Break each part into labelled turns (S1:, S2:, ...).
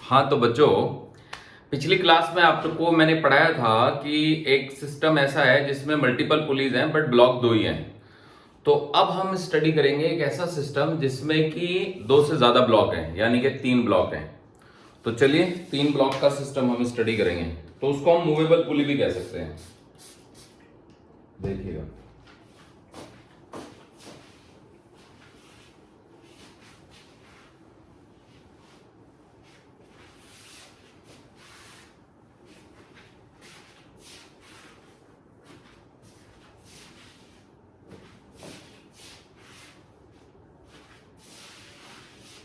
S1: हाँ तो बच्चों, पिछली क्लास में आप लोग को मैंने पढ़ाया था कि एक सिस्टम ऐसा है जिसमें मल्टीपल पुलीज हैं बट ब्लॉक दो ही हैं। तो अब हम स्टडी करेंगे एक ऐसा सिस्टम जिसमें कि दो से ज्यादा ब्लॉक हैं, यानी कि 3 ब्लॉक हैं। तो चलिए 3 ब्लॉक का सिस्टम हम स्टडी करेंगे। तो उसको हम मूवेबल पुली भी कह सकते हैं। देखिएगा,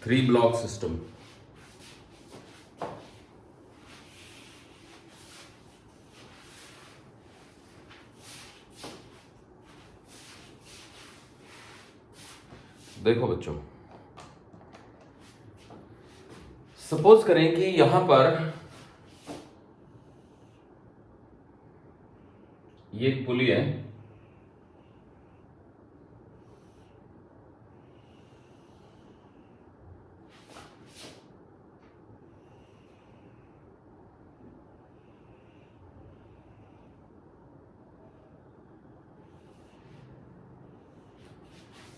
S1: थ्री ब्लॉक सिस्टम। देखो बच्चों, सपोज करें कि यहां पर ये एक पुली है,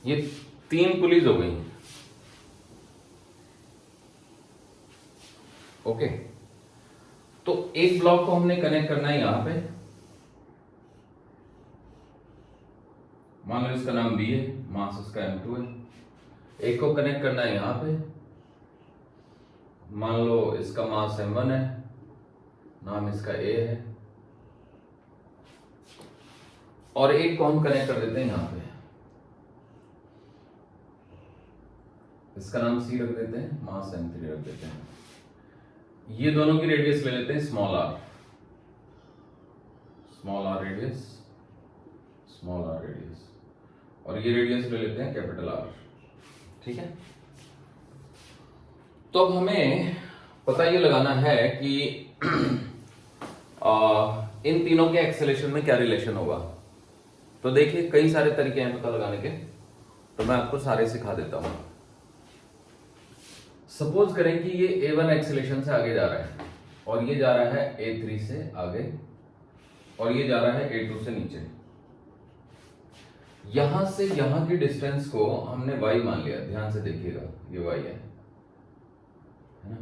S1: ये 3 पुलिस हो गई। ओके, तो एक ब्लॉक को हमने कनेक्ट करना है यहां पे, मान लो इसका नाम बी है, मास इसका M2 है। एक को कनेक्ट करना है यहां पे, मान लो इसका मास M1 है, नाम इसका A है। और एक को हम कनेक्ट कर देते हैं यहां पे, इसका नाम C रख देते हैं, मास M3 रख देते हैं। ये दोनों की रेडियस ले लेते हैं small r radius, small r radius, और ये रेडियस ले लेते हैं कैपिटल R। ठीक है, तो अब हमें पता ये लगाना है कि इन तीनों के एक्सेलेरेशन में क्या रिलेशन होगा। तो देखिए, कई सारे तरीके हैं पता लगाने के, तो मैं आपको सारे सिखा देता हूं। सपोज करें कि ये A1 एक्सेलेरेशन से आगे जा रहा है, और ये जा रहा है A3 से आगे, और ये जा रहा है A2 से नीचे। यहां से यहां की डिस्टेंस को हमने y मान लिया। ध्यान से देखिएगा, ये y है ना,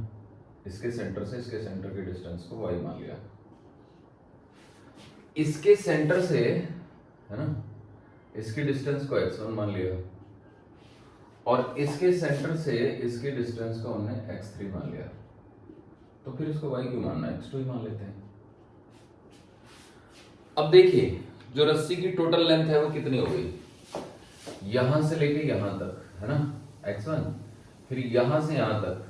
S1: इसके सेंटर से इसके सेंटर की डिस्टेंस को y मान लिया। इसके सेंटर से, है ना, इसकी डिस्टेंस को x1 मान लिया, और इसके सेंटर से इसकी डिस्टेंस को हमने x3 मान लिया। तो फिर इसको y क्यों मानना है, x2 ही मान लेते हैं। अब देखिए, जो रस्सी की टोटल लेंथ है वो कितनी हो गई, यहां से लेके यहां तक, है ना, x1, फिर यहां से यहां तक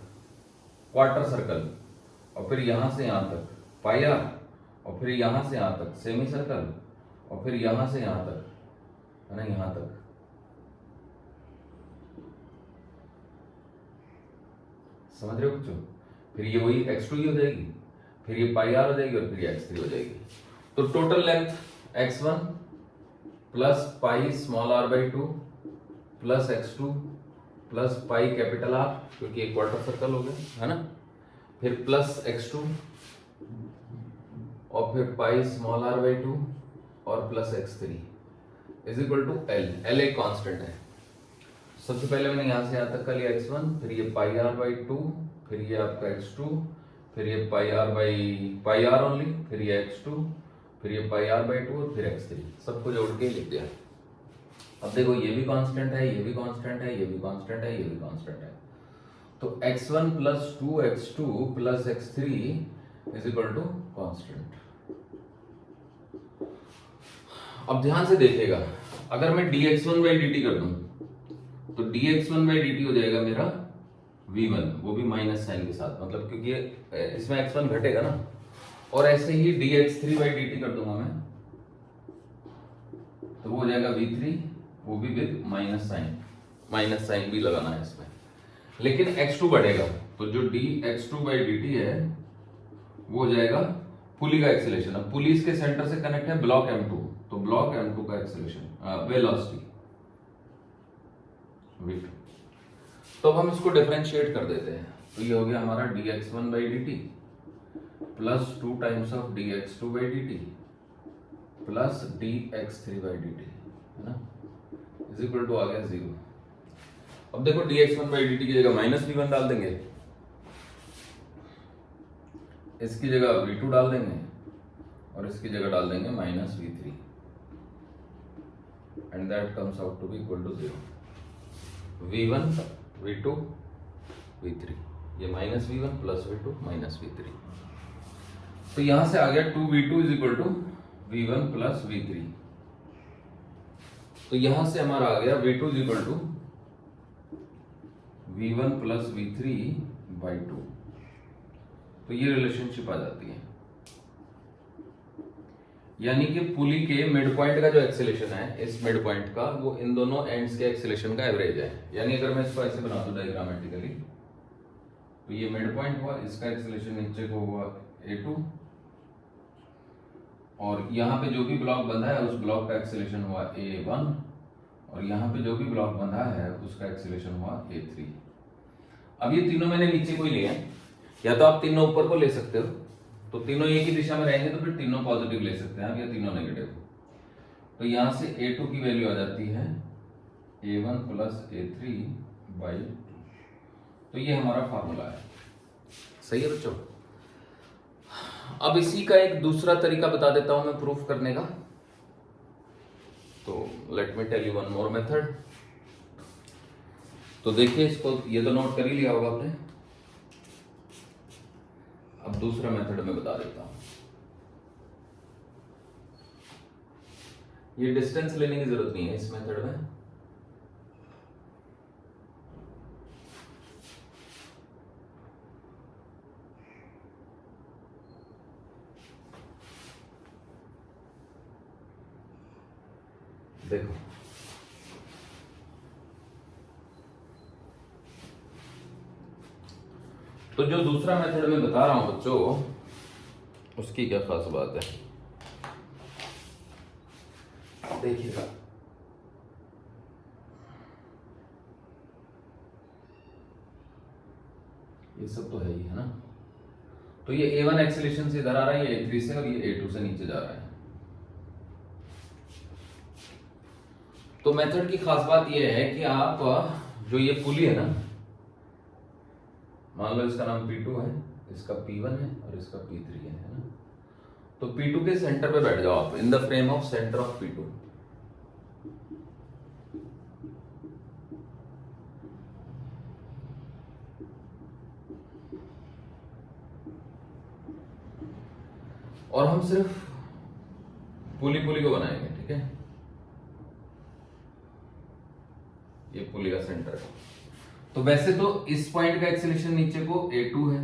S1: क्वार्टर सर्कल, और फिर यहां से यहां तक पाई r, और फिर यहां से यहां तक सेमी सर्कल, और फिर यहां से यहां तक, है ना, यहां तक। समझ रहे हो बच्चों? फिर ये वही x2 ही हो जाएगी, फिर ये पाई r हो जाएगी, और फिर ये x3 हो जाएगी। तो total length x1 plus pi small r by 2 plus x2 plus pi capital R, क्योंकि एक क्वार्टर सर्कल हो गया, है ना, फिर प्लस x2 और फिर पाई स्मॉल r बाई 2 और plus x3 is equal to L एक कांस्टेंट है। सबसे पहले मैंने यहां से यहां तक का लिया x1, फिर ये पाई r बाई 2, फिर ये आपका x2, फिर ये पाई r ओनली, फिर ये x2, फिर ये पाई r बाई 2 और फिर x3, सबको जोड़ के लिख दिया। अब देखो, ये भी कांस्टेंट है, ये भी कांस्टेंट है, ये भी कांस्टेंट है, ये भी कांस्टेंट है। तो x1 plus 2x2 plus x3 is equal to constant. अब ध्यान से देखिएगा, अगर मैं dx1 बाई dt कर दूं तो dx1 बाई dt हो जाएगा मेरा v1, वो भी माइनस साइन के साथ, मतलब क्योंकि इसमें x1 घटेगा ना। और ऐसे ही dx3 बाई dt कर दूंगा मैं, तो वो हो जाएगा v3, वो भी विद माइनस साइन भी लगाना है इसमें। लेकिन x2 बढ़ेगा, तो जो dx2 बाई dt है वो हो जाएगा पुली का एक्सेलरेशन। अब पुली के सेंटर से कनेक्ट है ब्लॉक M2, तो ब्लॉक M2 का एक्सेलरेशन वेलोसिटी v2। तो अब हम इसको डिफरेंशिएट कर देते हैं। तो ये हो गया हमारा dx1/dt plus 2 times of dx2/dt plus dx3/dt, है ना, इज इक्वल टू आ गया 0। अब देखो dx1/dt की जगह -v1 डाल देंगे, इसकी जगह v2 डाल देंगे और इसकी जगह डाल देंगे -v3 and that comes out to be equal to 0। v1 v2 v3, ये -v1 प्लस v2 -v3, तो यहां से आ गया 2v2 is equal to v1 plus v3। तो यहां से हमारा आ गया v2 is equal to v1 plus v3/2। तो ये रिलेशनशिप आ जाती है, यानी कि पुली के मिड पॉइंट का जो एक्सेलेरेशन है, इस मिड पॉइंट का, वो इन दोनों एंड्स के एक्सेलेरेशन का एवरेज है। यानी अगर मैं इसको ऐसे बना दूं डायग्रामेटिकली, तो ये मिड पॉइंट हुआ, इसका एक्सेलेरेशन नीचे को हुआ a2, और यहाँ पे जो भी ब्लॉक बंधा है उस ब्लॉक का एक्सेलेरेशन हुआ a1, और यहाँ पे जो भी ब्लॉक बंधा है उसका एक्सेलेरेशन हुआ a3। अब ये तीनों मैंने नीचे को ही लिए हैं, या तो आप तीनों ऊपर को ले सकते हो, तो तीनों एक ही दिशा में रहेंगे तो फिर तीनों पॉजिटिव ले सकते हैं आप, या तीनों नेगेटिव। तो यहाँ से a2 की वैल्यू आ जाती है a1 प्लस a3/2। तो ये हमारा फार्मूला है, सही है बच्चों। अब इसी का एक दूसरा तरीका बता देता हूं मैं प्रूफ करने का। तो let me tell you one more method. तो देखिए, इसको ये तो नोट कर ही लिया होगा आपने। अब दूसरा मेथड में बता देता हूं। ये डिस्टेंस लेने की जरूरत नहीं है इस मेथड में। देखो, तो जो दूसरा मेथड मैं बता रहा हूं बच्चों, उसकी क्या खास बात है, देखिएगा। ये सब तो है ही, है ना। तो ये a1 एक्सेलेरेशन से इधर आ रहा है, ये a3 से, और ये a2 से नीचे जा रहा है। तो मेथड की खास बात ये है कि आप जो ये पुली है ना, मान लो इसका नाम P2 है, इसका P1 है और इसका P3 है ना। तो P2 के सेंटर पे बैठ जाओ आप, इन the frame of centre of P2। और हम सिर्फ पुली को बनाएंगे, ठीक है। ये पुली का सेंटर है। तो वैसे तो इस पॉइंट का एक्सेलेरेशन नीचे को a2 है,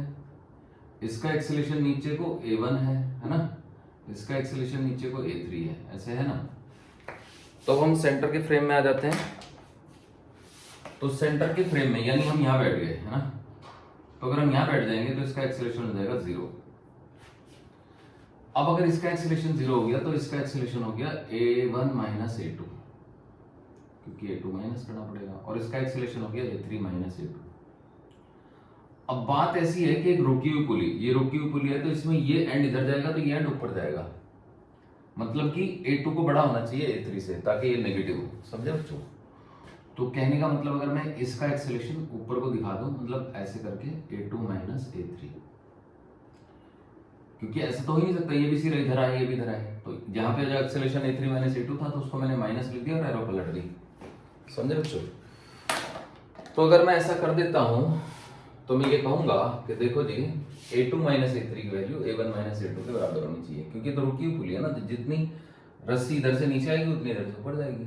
S1: इसका एक्सेलेरेशन नीचे को a1 है ना, इसका एक्सेलेरेशन नीचे को a3 है, ऐसे है ना। तो हम सेंटर के फ्रेम में आ जाते हैं। तो सेंटर के फ्रेम में यानी हम यहां बैठ गए, है ना। तो अगर हम यहां बैठ जाएंगे तो इसका एक्सेलेरेशन हो जाएगा 0। अब अगर इसका एक्सेलेरेशन 0 हो गया तो इसका एक्सेलेरेशन हो गया a1 माइनस a2, क्योंकि a2 माइनस करना पड़ेगा, और इसका एक्सेलेरेशन हो गया a3 माइनस a2। अब बात ऐसी है कि एक रुकी हुई पुली, ये रुकी हुई पुली है, तो इसमें ये एंड इधर जाएगा तो ये एंड ऊपर जाएगा, मतलब कि a2 को बड़ा होना चाहिए a3 से, ताकि ये नेगेटिव हो, समझे बच्चों। तो कहने का मतलब, अगर मैं इसका एक्सेलेरेशन ऊपर को दिखा दूं, मतलब ऐसे करके a2 माइनस a3, क्योंकि ऐसा तो हो ही नहीं सकता, ये भी सिर्फ इधर आए, ये भी इधर आए। तो जहां पे जो एक्सेलेरेशन a3 माइनस a2 था, तो उसको मैंने माइनस लिख दिया और एरो पलट दी, समझे बच्चों। तो अगर मैं ऐसा कर देता हूं, तो मैं ये कहूंगा कि देखो जी, a2 माइनस a3 की वैल्यू a1 माइनस a2 के बराबर होनी चाहिए, क्योंकि तो रुकी हुई पुली है ना, तो जितनी रस्सी इधर से नीचे आएगी उतनी इधर से ऊपर जाएगी।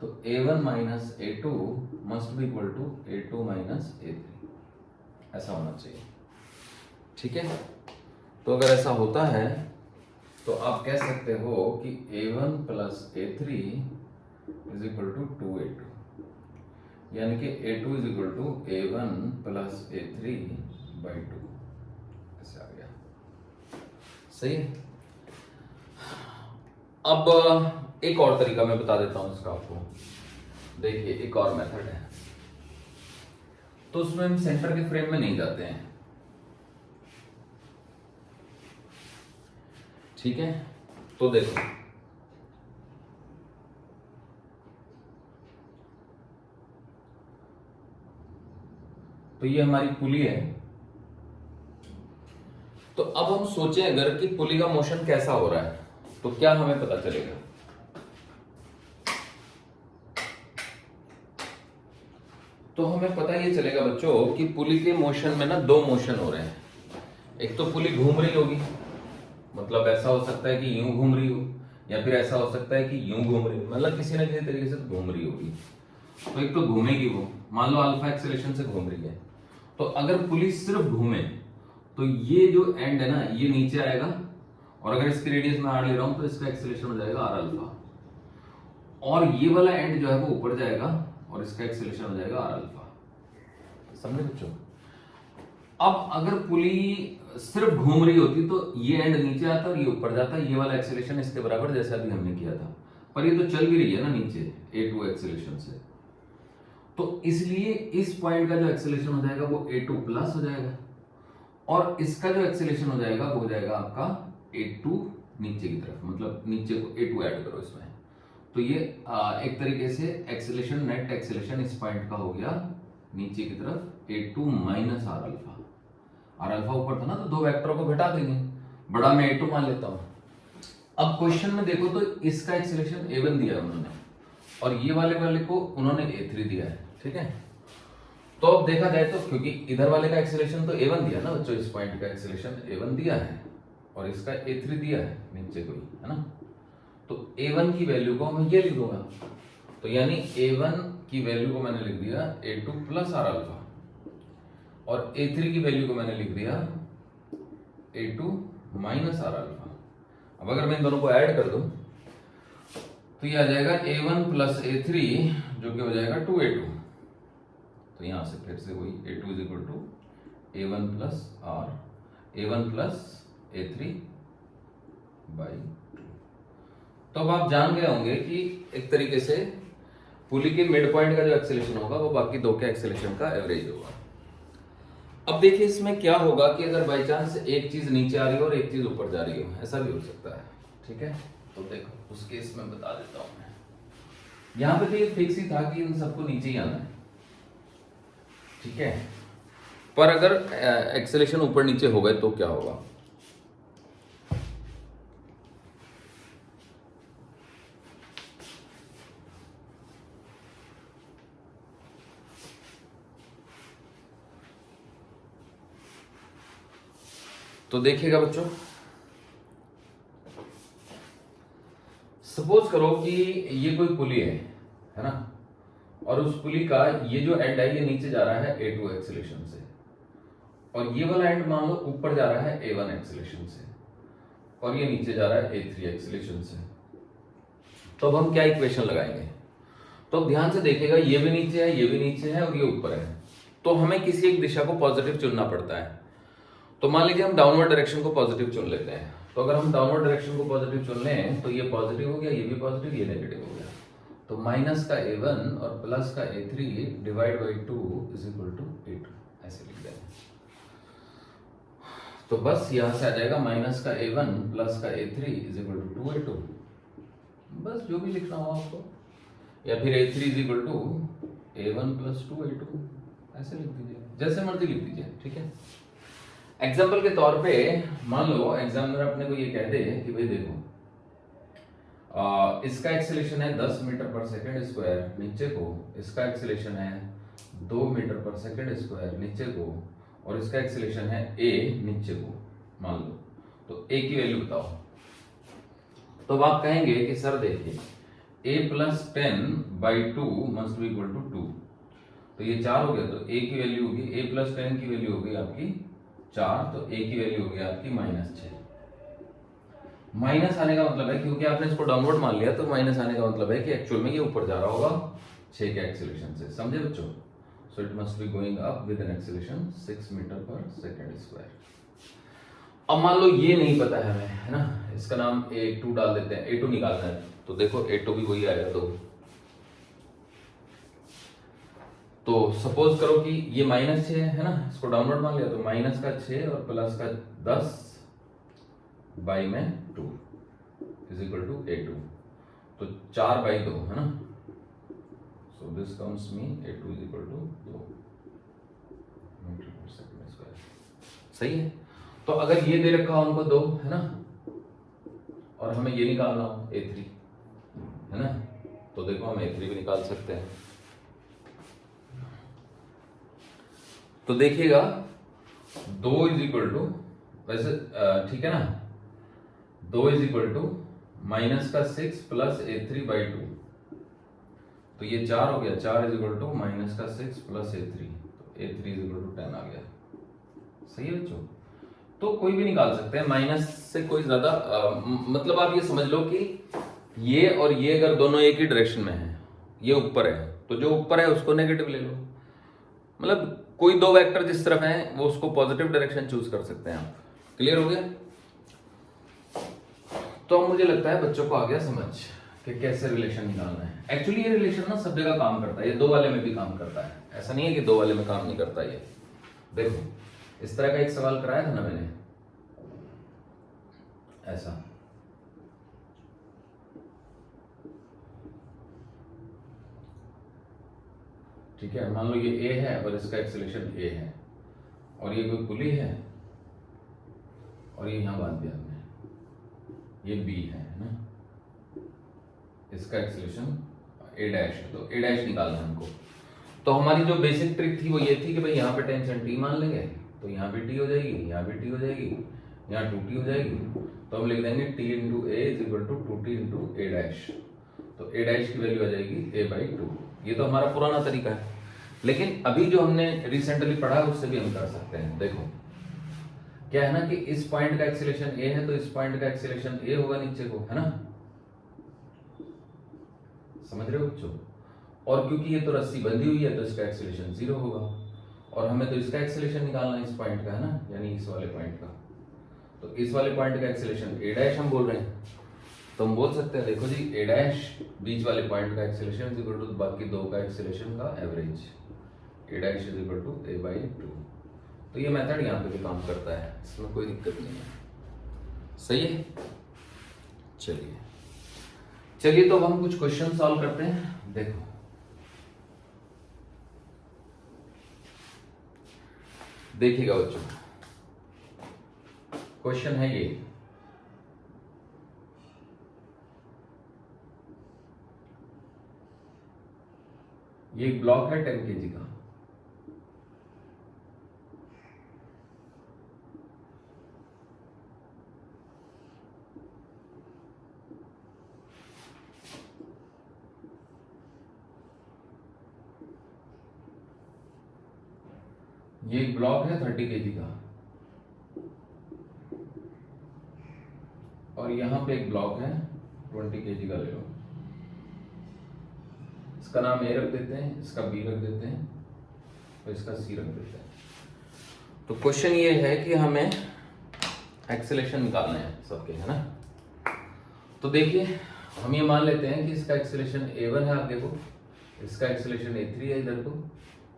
S1: तो a1 minus a2 must be equal to a2 minus a3, ऐसा होना चाहिए, ठीक है। तो अगर ऐसा होता है तो आप कह सकते हो कि a1 plus a3 is equal to 2a2, यानी कि a2 is equal to a1 plus a3/2, ऐसे आ गया, सही है। अब एक और तरीका मैं बता देता हूं इसका आपको। देखिए, एक और मेथड है। तो उसमें हम सेंटर के फ्रेम में नहीं जाते हैं, ठीक है। तो देखो तो ये हमारी पुली है। तो अब हम सोचें अगर कि पुली का मोशन कैसा हो रहा है तो क्या हमें पता चलेगा। तो हमें पता ये चलेगा बच्चों कि पुली के मोशन में ना दो मोशन हो रहे हैं। एक तो पुली घूम रही होगी, मतलब ऐसा हो सकता है कि यूं घूम रही हो, या फिर ऐसा हो सकता है कि यूं घूम रही हो, मतलब किसी ना किसी तरीके से घूम रही होगी। तो एक तो घूमेगी वो, मान लो अल्फा एक्सेलरेशन से घूम रही है। तो अगर पुली सिर्फ घूमे तो ये जो एंड है ना ये नीचे आएगा, और अगर इसकी रेडियस में आर ले रहा हूं तो इसका एक्सेलरेशन हो जाएगा आर अल्फा, और ये वाला एंड जो है वो ऊपर जाएगा और इसका एक्सेलरेशन हो जाएगा आर अल्फा। समझे बच्चों। अब अगर पुली सिर्फ घूम रही होती तो ये एंड नीचे आता और ये ऊपर जाता, ये वाला एक्सेलरेशन इसके बराबर जैसा अभी हमने किया था, पर ये तो चल भी रही है ना नीचे a2 एक्सेलरेशन से, तो इसलिए इस पॉइंट का जो एक्सेलरेशन हो जाएगा वो a2 प्लस हो जाएगा, और इसका जो एक्सेलरेशन हो जाएगा वो हो जाएगा आपका a2 नीचे की तरफ, मतलब नीचे को a2 ऐड करो इसमें। तो ये एक तरीके से एक्सेलरेशन, नेट एक्सेलरेशन इस पॉइंट का हो गया नीचे की तरफ a2 minus R alpha. R alpha ऊपर था ना तो दो वेक्टरों को घटा देंगे, बड़ा मैं a2 मान लेता हूं। अब क्वेश्चन में देखो तो इसका एक्सेलरेशन a1 दिया है उन्होंने, और ये वाले को उन्होंने a3 दिया है, ठीक है। तो अब देखा जाए तो क्योंकि इधर वाले का एक्सेलरेशन तो a1 दिया ना बच्चों, इस पॉइंट का एक्सेलरेशन a1 दिया है और इसका a3 दिया है नीचे कोई, है ना। तो a1 की वैल्यू को मैं ये लिख दूंगा, तो यानी a1 की वैल्यू को मैंने लिख दिया a2 प्लस आर अल्फा, और a3 की वैल्यू को मैंने लिख दिया a2 माइनस आर अल्फा। अब अगर मैं इन दोनों को ऐड कर दूं तो ये आ जाएगा a1 प्लस a3 जो कि हो जाएगा 2a2। तो यहां से फिर से वही a2 is equal to a1 plus R, a1 plus a3 by 2। तो अब आप जान गए होंगे कि एक तरीके से पुली के मिड पॉइंट का जो एक्सेलरेशन होगा वो बाकी दो के एक्सेलरेशन का एवरेज होगा। अब देखिए इसमें क्या होगा कि अगर बाई चांस एक चीज नीचे आ रही हो और एक चीज ऊपर जा रही हो, ऐसा भी हो सकता है, ठीक है। तो देखो उस केस में बता देता हूं मैं, यहां पे तो ये फिक्स ही था कि इन सबको नीचे ही आना है, ठीक है। पर अगर एक्सेलरेशन ऊपर नीचे हो गए तो क्या होगा। तो देखिएगा बच्चों, सपोज करो कि ये कोई पुली है ना, और उस पुली का ये जो एंड है ये नीचे जा रहा है a2 एक्सेलरेशन से, और ये वाला एंड मान लो ऊपर जा रहा है a1 एक्सेलरेशन से, और ये नीचे जा रहा है a3 एक्सेलरेशन से। तो अब हम क्या इक्वेशन लगाएंगे। तो अब ध्यान से देखिएगा, ये भी नीचे है, ये भी नीचे है, और ये ऊपर है, तो हमें किसी एक दिशा को पॉजिटिव चुनना पड़ता है। तो मान लीजिए हम डाउनवर्ड डायरेक्शन को पॉजिटिव चुन लेते हैं। तो अगर हम डाउनवर्ड डायरेक्शन को पॉजिटिव चुन लें तो ये पॉजिटिव हो गया, ये भी पॉजिटिव, ये नेगेटिव हो गया। तो माइनस का a1 और प्लस का a3 divide by 2 is equal to a2, ऐसे लिख दें। तो बस यहां से आ जाएगा माइनस का a1 प्लस का a3 is equal to 2a2, बस जो भी लिखना हो आपको, या फिर a3 is equal to a1 plus 2a2, ऐसे लिख दीजिए, जैसे मर्जी लिख दीजिए, ठीक है। एग्जाम्पल के तौर पे मान लो एग्जामिनर अपने को ये कह दे कि भाई देखो इसका एक्सेलरेशन है 10 मीटर पर सेकंड स्क्वायर नीचे को, इसका एक्सेलरेशन है 2 मीटर पर सेकंड स्क्वायर नीचे को, और इसका एक्सेलरेशन है a नीचे को मान लो, तो a की वैल्यू बताओ। तो अब आप कहेंगे कि सर देखिए a plus 10 by 2 must be equal to 2, तो ये 4 हो गया, तो a की वैल्यू होगी, a प्लस 10 की वैल्यू होगी आपकी 4, तो a की वैल्यू होगी आपकी -6। माइनस आने का मतलब है क्योंकि आपने इसको डाउनवर्ड मान लिया, तो माइनस आने का मतलब है कि एक्चुअल में ये ऊपर जा रहा होगा 6 के एक्सेलरेशन से, समझे बच्चों। So it must be going up with an acceleration 6 metre per second square. अब मान लो ये नहीं पता है हमें, है ना, इसका नाम a2 डाल देते हैं, a2 निकालना है, तो देखो a2 भी वही आएगा 2, तो सपोज करो कि ये -6 है ना, इसको डाउनवर्ड मान लिया, तो -6 और +10 बाई में 2 इज इक्वल टू A2, तो 4/2 है ना, so this comes me A2 is equal to 2 metre per second square. सही है। तो अगर ये दे रखा हो उनको 2 है ना, और हमें ये निकालना हो A3 है ना, तो देखो हम A3 भी निकाल सकते हैं। तो देखिएगा 2 इज इक्वल टू, वैसे ठीक है ना, 2 is equal to -6 plus A3/2, तो ये 4 हो गया, 4 is equal to -6 plus A3, तो A3 इज इक्वल टू 10 आ गया। सही है बच्चों। तो कोई भी निकाल सकते हैं, माइनस से कोई ज्यादा मतलब आप ये समझ लो कि ये और ये अगर दोनों एक ही डायरेक्शन में है, ये ऊपर है, तो जो ऊपर है उसको नेगेटिव ले लो, मतलब कोई दो वेक्टर जिस तरफ है वो उसको पॉजिटिव डायरेक्शन चूज कर सकते हैं आप। क्लियर हो गया। तो अब मुझे लगता है बच्चों को आ गया समझ कि कैसे रिलेशन निकालना है। एक्चुअली ये रिलेशन ना सब जगह काम करता है, ये 2 वाले में भी काम करता है, ऐसा नहीं है कि 2 वाले में काम नहीं करता। ये देखो इस तरह का एक सवाल कराया था ना मैंने, ऐसा ठीक है, मान लो ये A है और इसका एक्सेलरेशन A है, और ये कोई पुली है और ये यहां बांध दिया हमने, ये B है ना, इसका एक्सेलरेशन A' है, तो A' निकालना है हमको। तो हमारी जो बेसिक ट्रिक थी वो ये थी कि भाई यहाँ पे टेंशन T मान लेंगे, तो यहाँ भी T हो जाएगी, यहाँ भी T हो जाएगी, यहाँ 2T हो जाएगी, तो हम लिख देंगे T into A is equal to 2T into A', तो A' की वैल्यू आ जाएगी A/2। ये तो हमारा पुराना तरीका है, लेकिन अभी जो हमने रिसेंटली पढ़ा है उससे भी हम कर सकते हैं। देखो क्या है ना कि इस पॉइंट का एक्सेलरेशन A है, तो इस पॉइंट का एक्सेलरेशन A होगा नीचे को, है ना, समझ रहे हो बच्चों। और क्योंकि ये तो रस्सी बंधी हुई है तो इसका एक्सेलरेशन 0 होगा, और हमें तो इसका एक्सेलरेशन निकालना है इस पॉइंट का, है ना, यानी इस वाले पॉइंट का, तो इस वाले पॉइंट का एक्सेलरेशन A' हम बोल रहे हैं, तो हम बोल सकते हैं देखो जी A' बीच वाले पॉइंट का एक्सेलरेशन इज इक्वल टू बाकी दो का एक्सेलरेशन का average, A' is equal to A/2। तो ये मेथड यहाँ पे भी काम करता है, इसमें कोई दिक्कत नहीं है। सही है। चलिए चलिए तो हम कुछ क्वेश्चन सॉल्व करते हैं। देखो देखिएगा बच्चों, क्वेश्चन है ये, एक ब्लॉक है 10 kg का, ये एक ब्लॉक है 30 kg का, और यहां पे एक ब्लॉक है 20 kg का, ले लो, इसका नाम A रख देते हैं, इसका B रख देते हैं, और इसका C रख देते हैं। तो क्वेश्चन ये है कि हमें एक्सेलरेशन निकालना है सबके, है ना। तो देखिए हम ये मान लेते हैं कि इसका एक्सेलरेशन A1 है आगे को, इसका एक्सेलरेशन A3 है इधर को,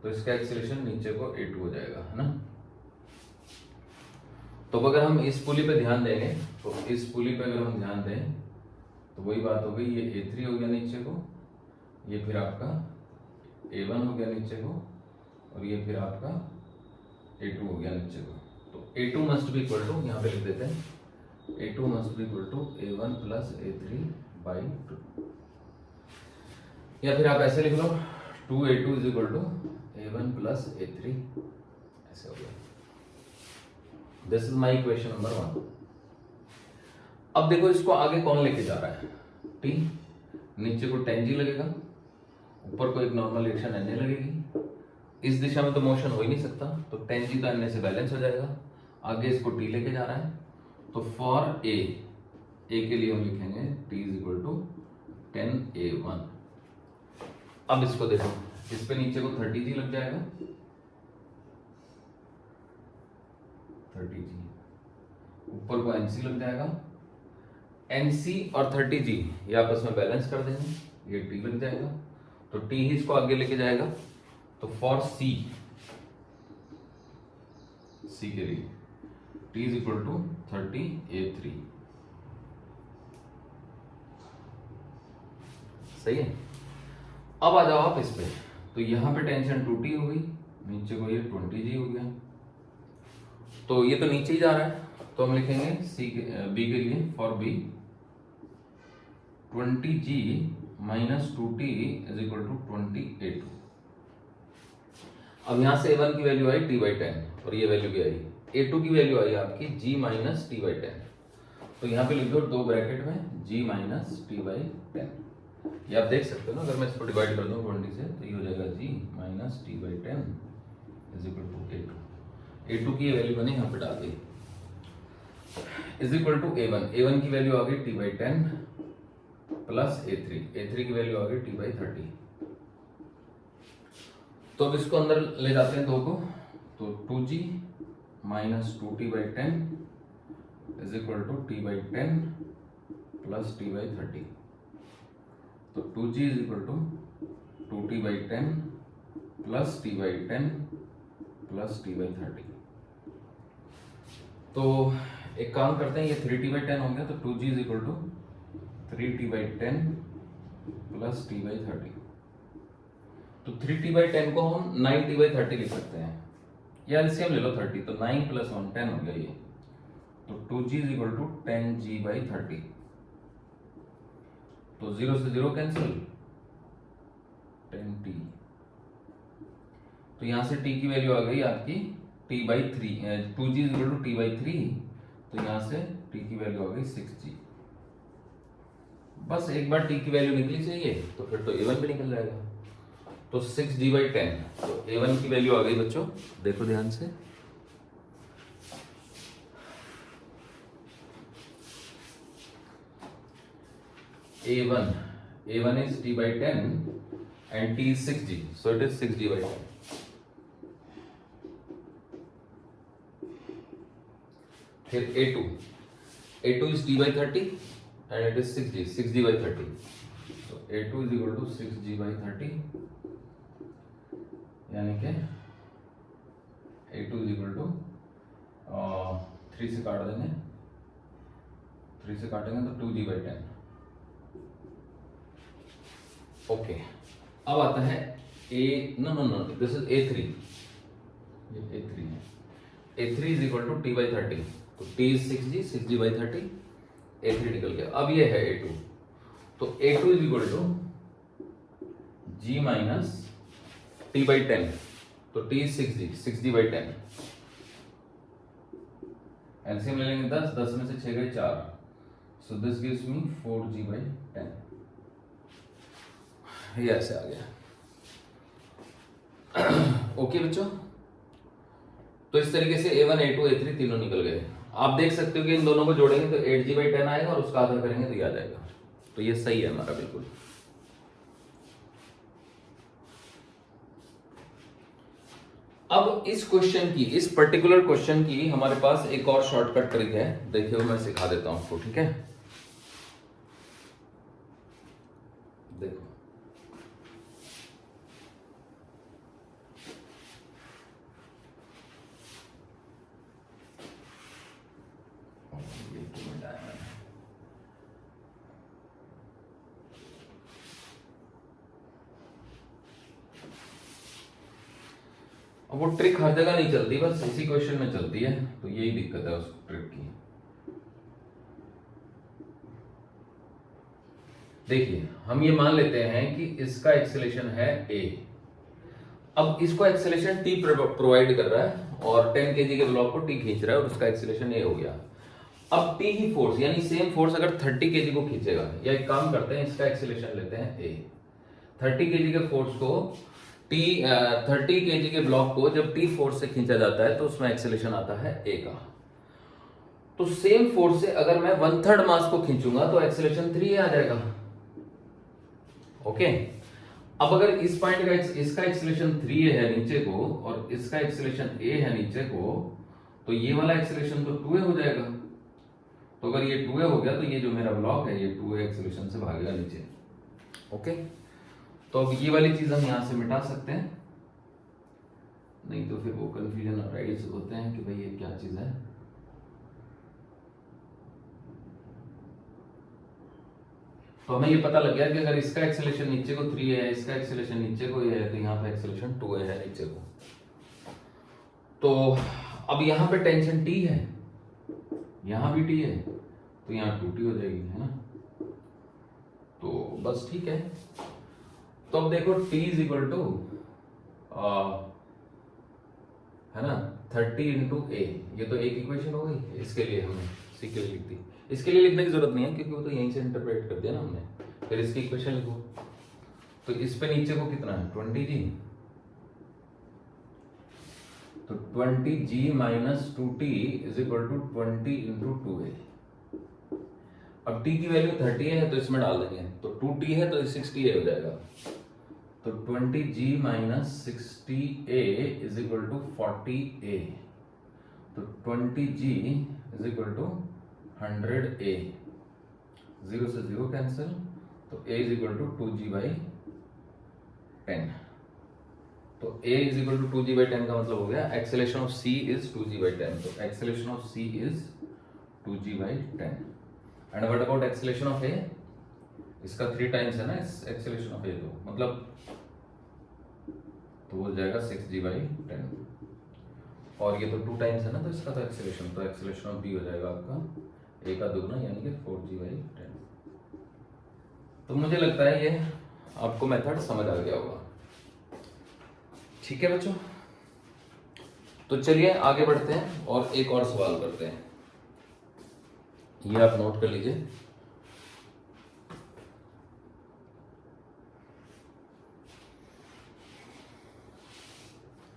S1: तो इसका एक्सेलरेशन नीचे को A2 हो जाएगा, है ना। तो अगर हम इस पुली पे ध्यान देंगे, तो इस पुली पे अगर हम ध्यान दें तो वही बात हो गई, ये A3 हो गया नीचे को, ये फिर आपका A1 हो गया नीचे को, और ये फिर आपका A2 हो गया नीचे को। तो A2 must be equal to, यहाँ पे लिख देते हैं A2 must be equal to A1 plus A3/2, या फिर आप ऐसे लिख लो 2A2 is equal to A1 plus A3, ऐसे हो गया। This is my equation number 1। अब देखो इसको आगे कौन लेके जा रहा है, T, नीचे को tan G लगेगा, ऊपर को एक नॉर्मल रिएक्शन NA लगेगी, इस दिशा में तो मोशन हो ही नहीं सकता, तो tan G तो NA से बैलेंस हो जाएगा, आगे इसको T लेके जा रहा है, तो फॉर A के लिए हम लिखेंगे T is equal to 10A1। अब इसको देखो, इस पे नीचे को 30G लग जाएगा, 30G, ऊपर को NC लग जाएगा, NC और 30G ये आपस में बैलेंस कर देंगे, ये T लग जाएगा, तो T ही इसको आगे लेके जाएगा, तो तो फॉर सी के लिए t is equal to 30A3। सही है। अब आ जाओ आप इस पे, तो यहां पे टेंशन 2t हो गई, नीचे को ये 20g हो गया, तो ये तो नीचे ही जा रहा है, तो हम लिखेंगे बी के लिए for B 20g minus 2t is equal to 20A2। अब यहां से A1 की वैल्यू आई t/10 और ये वैल्यू भी आई, A2 की वैल्यू आई आपकी g माइनस t/10, तो यहाँ पे लिख दो दो ब्रैकेट में g माइनस t/10। ये आप देख सकते हो ना, अगर मैं इसको डिवाइड कर दूं 20 से तो ये हो जाएगा g minus t/10 is equal to A2 की वैल्यू मैंने यहाँ पे डाल दी, इज इक्वल टू A1 की वैल्यू आ गई t/10 प्लस A3 की वैल्यू आ गई t/30। तो अब इसको अंदर ले जाते हैं दो को, तो 2g minus 2t/10 is equal to t/10 plus t/30। तो 2g is equal to 2t/10 plus t/10 plus t/30। तो एक काम करते हैं, ये 3t/10 हो गया, तो 2g is equal to 3t/10 plus t/30। तो 3t/10 को हम 9t/30 लिख सकते हैं, या एलसीएम ले लो 30, तो 9 प्लस 1 10 हो गया ये, तो 2g is equal to 10g/30। तो 0 से 0 कैंसिल, 10t, तो यहां से t की वैल्यू आ गई आपकी t/3, 2g is equal to t/3, तो यहां से t की वैल्यू आ गई 6g। बस एक बार t की वैल्यू निकली चाहिए तो फिर तो A1 भी निकल जाएगा, तो 6g/10, तो A1 की वैल्यू आ गई बच्चों, देखो ध्यान से, A1 is t/10 and t is 6g, so it is 6g/10। फिर A2 is t/30 and it is 6g/30, so A2 is equal to 6g/30, यानी कि A2 is equal to 3 से काट देंगे, 3 से काटेंगे तो 2g/10। ओके, अब आता है नो दिस इज A3, ये A3 है, A3 is equal to t/30, तो t इज 6g/30, A3 निकल गया। अब ये है A2, तो A2 is equal to g minus t/10, तो t इज 6g/10, एलसीएम ले लेंगे 10 में से 6 गए 4, so this gives me 4g/10। ये ऐसे आ गया। ओके बच्चों, तो इस तरीके से A1 A2 A3 तीनों निकल गए। आप देख सकते हो कि इन दोनों को जोड़ेंगे तो 8g/10 आएगा और उसका आधा करेंगे तो ये आ जाएगा, तो ये सही है हमारा बिल्कुल। अब इस क्वेश्चन की, इस पर्टिकुलर क्वेश्चन की हमारे पास एक और शॉर्टकट ट्रिक है, देखिए मैं सिखा देता हूं आपको, ठीक है। देखो अब वो ट्रिक हर जगह नहीं चलती, बस इसी क्वेश्चन में चलती है, तो यही दिक्कत है उस ट्रिक की। देखिए हम ये मान लेते हैं कि इसका एक्सेलेरेशन है a, अब इसको एक्सेलेरेशन t प्रोवाइड कर रहा है और 10 kg के ब्लॉक को t खींच रहा है और उसका एक्सेलेरेशन a हो गया। अब t ही फोर्स, यानी सेम फोर्स अगर 30 kg को खींचेगा, या एक काम करते हैं इसका एक्सेलेरेशन लेते हैं a, 30 kg के फोर्स को 30 kg के ब्लॉक को जब t फोर्स से खींचा जाता है तो उसमें एक्सेलेरेशन आता है a का। तो सेम फोर्स से अगर मैं 1/3 मास को खींचूंगा तो एक्सेलेरेशन 3a आ जाएगा। ओके, अब अगर इस पॉइंट का इसका एक्सेलेरेशन 3a है नीचे को और इसका एक्सेलेरेशन a है नीचे को, तो ये वाला एक्सेलेरेशन तो 2a हो जाएगा। तो अगर ये 2a हो गया तो ये जो मेरा ब्लॉक है ये 2a एक्सेलेरेशन से भागेगा नीचे। ओके, तो अब ये वाली चीज हम यहां से मिटा सकते हैं, नहीं तो फिर वो कंफ्यूजन राइज होते हैं कि भाई ये क्या चीज़ है। तो हमें ये पता लग गया कि अगर इसका एक्सेलेरेशन नीचे को 3 है, इसका एक्सेलेरेशन नीचे को है, तो यहाँ पे एक्सेलेरेशन 2 है नीचे को। तो अब यहाँ पे टेंशन T है, यहाँ भी T है, तो यहाँ 2T हो जाएगी, है ना। तो बस ठीक है। तो अब देखो T इज इक्वल टू है ना 30 इंटू ए, ये तो एक इक्वेशन हो गई। इसके लिए हमने सी के लिए लिख दी, इसके लिए लिखने की जरूरत नहीं है क्योंकि वो तो यहीं से इंटरप्रेट कर दिया ना हमने। फिर इसकी इक्वेशन लिखो, तो इस पे नीचे को कितना है 20g, तो 20g minus 2t is equal to 20 into 2a। अब t की वैल्यू 30 है तो इसमें डाल देंगे, तो 2t है तो 60a हो जाएगा। तो 20g minus 60a is equal to 40a, तो 20g is equal to 100a, 0 से 0 कैंसिल, तो a is equal to 2g by 10। तो a is equal to 2g by 10 का मतलब हो गया acceleration of c is 2g by 10, तो acceleration of c is 2g by 10। And what about acceleration of a, इसका 3 times है ना इस एक्सेलेरेशन ऑफ a, तो मतलब तो हो जाएगा 6g बाई 10, और ये तो 2 टाइम्स है ना, तो इसका तो एक्सेलेरेशन ऑफ b हो जाएगा आपका a का दुगना यानी कि 4g बाई 10। तो मुझे लगता है ये आपको मेथड समझ आ गया होगा। ठीक है बच्चों, तो चलिए आगे बढ़ते हैं और एक और सवाल करते हैं। ये आप नोट कर लीजिए।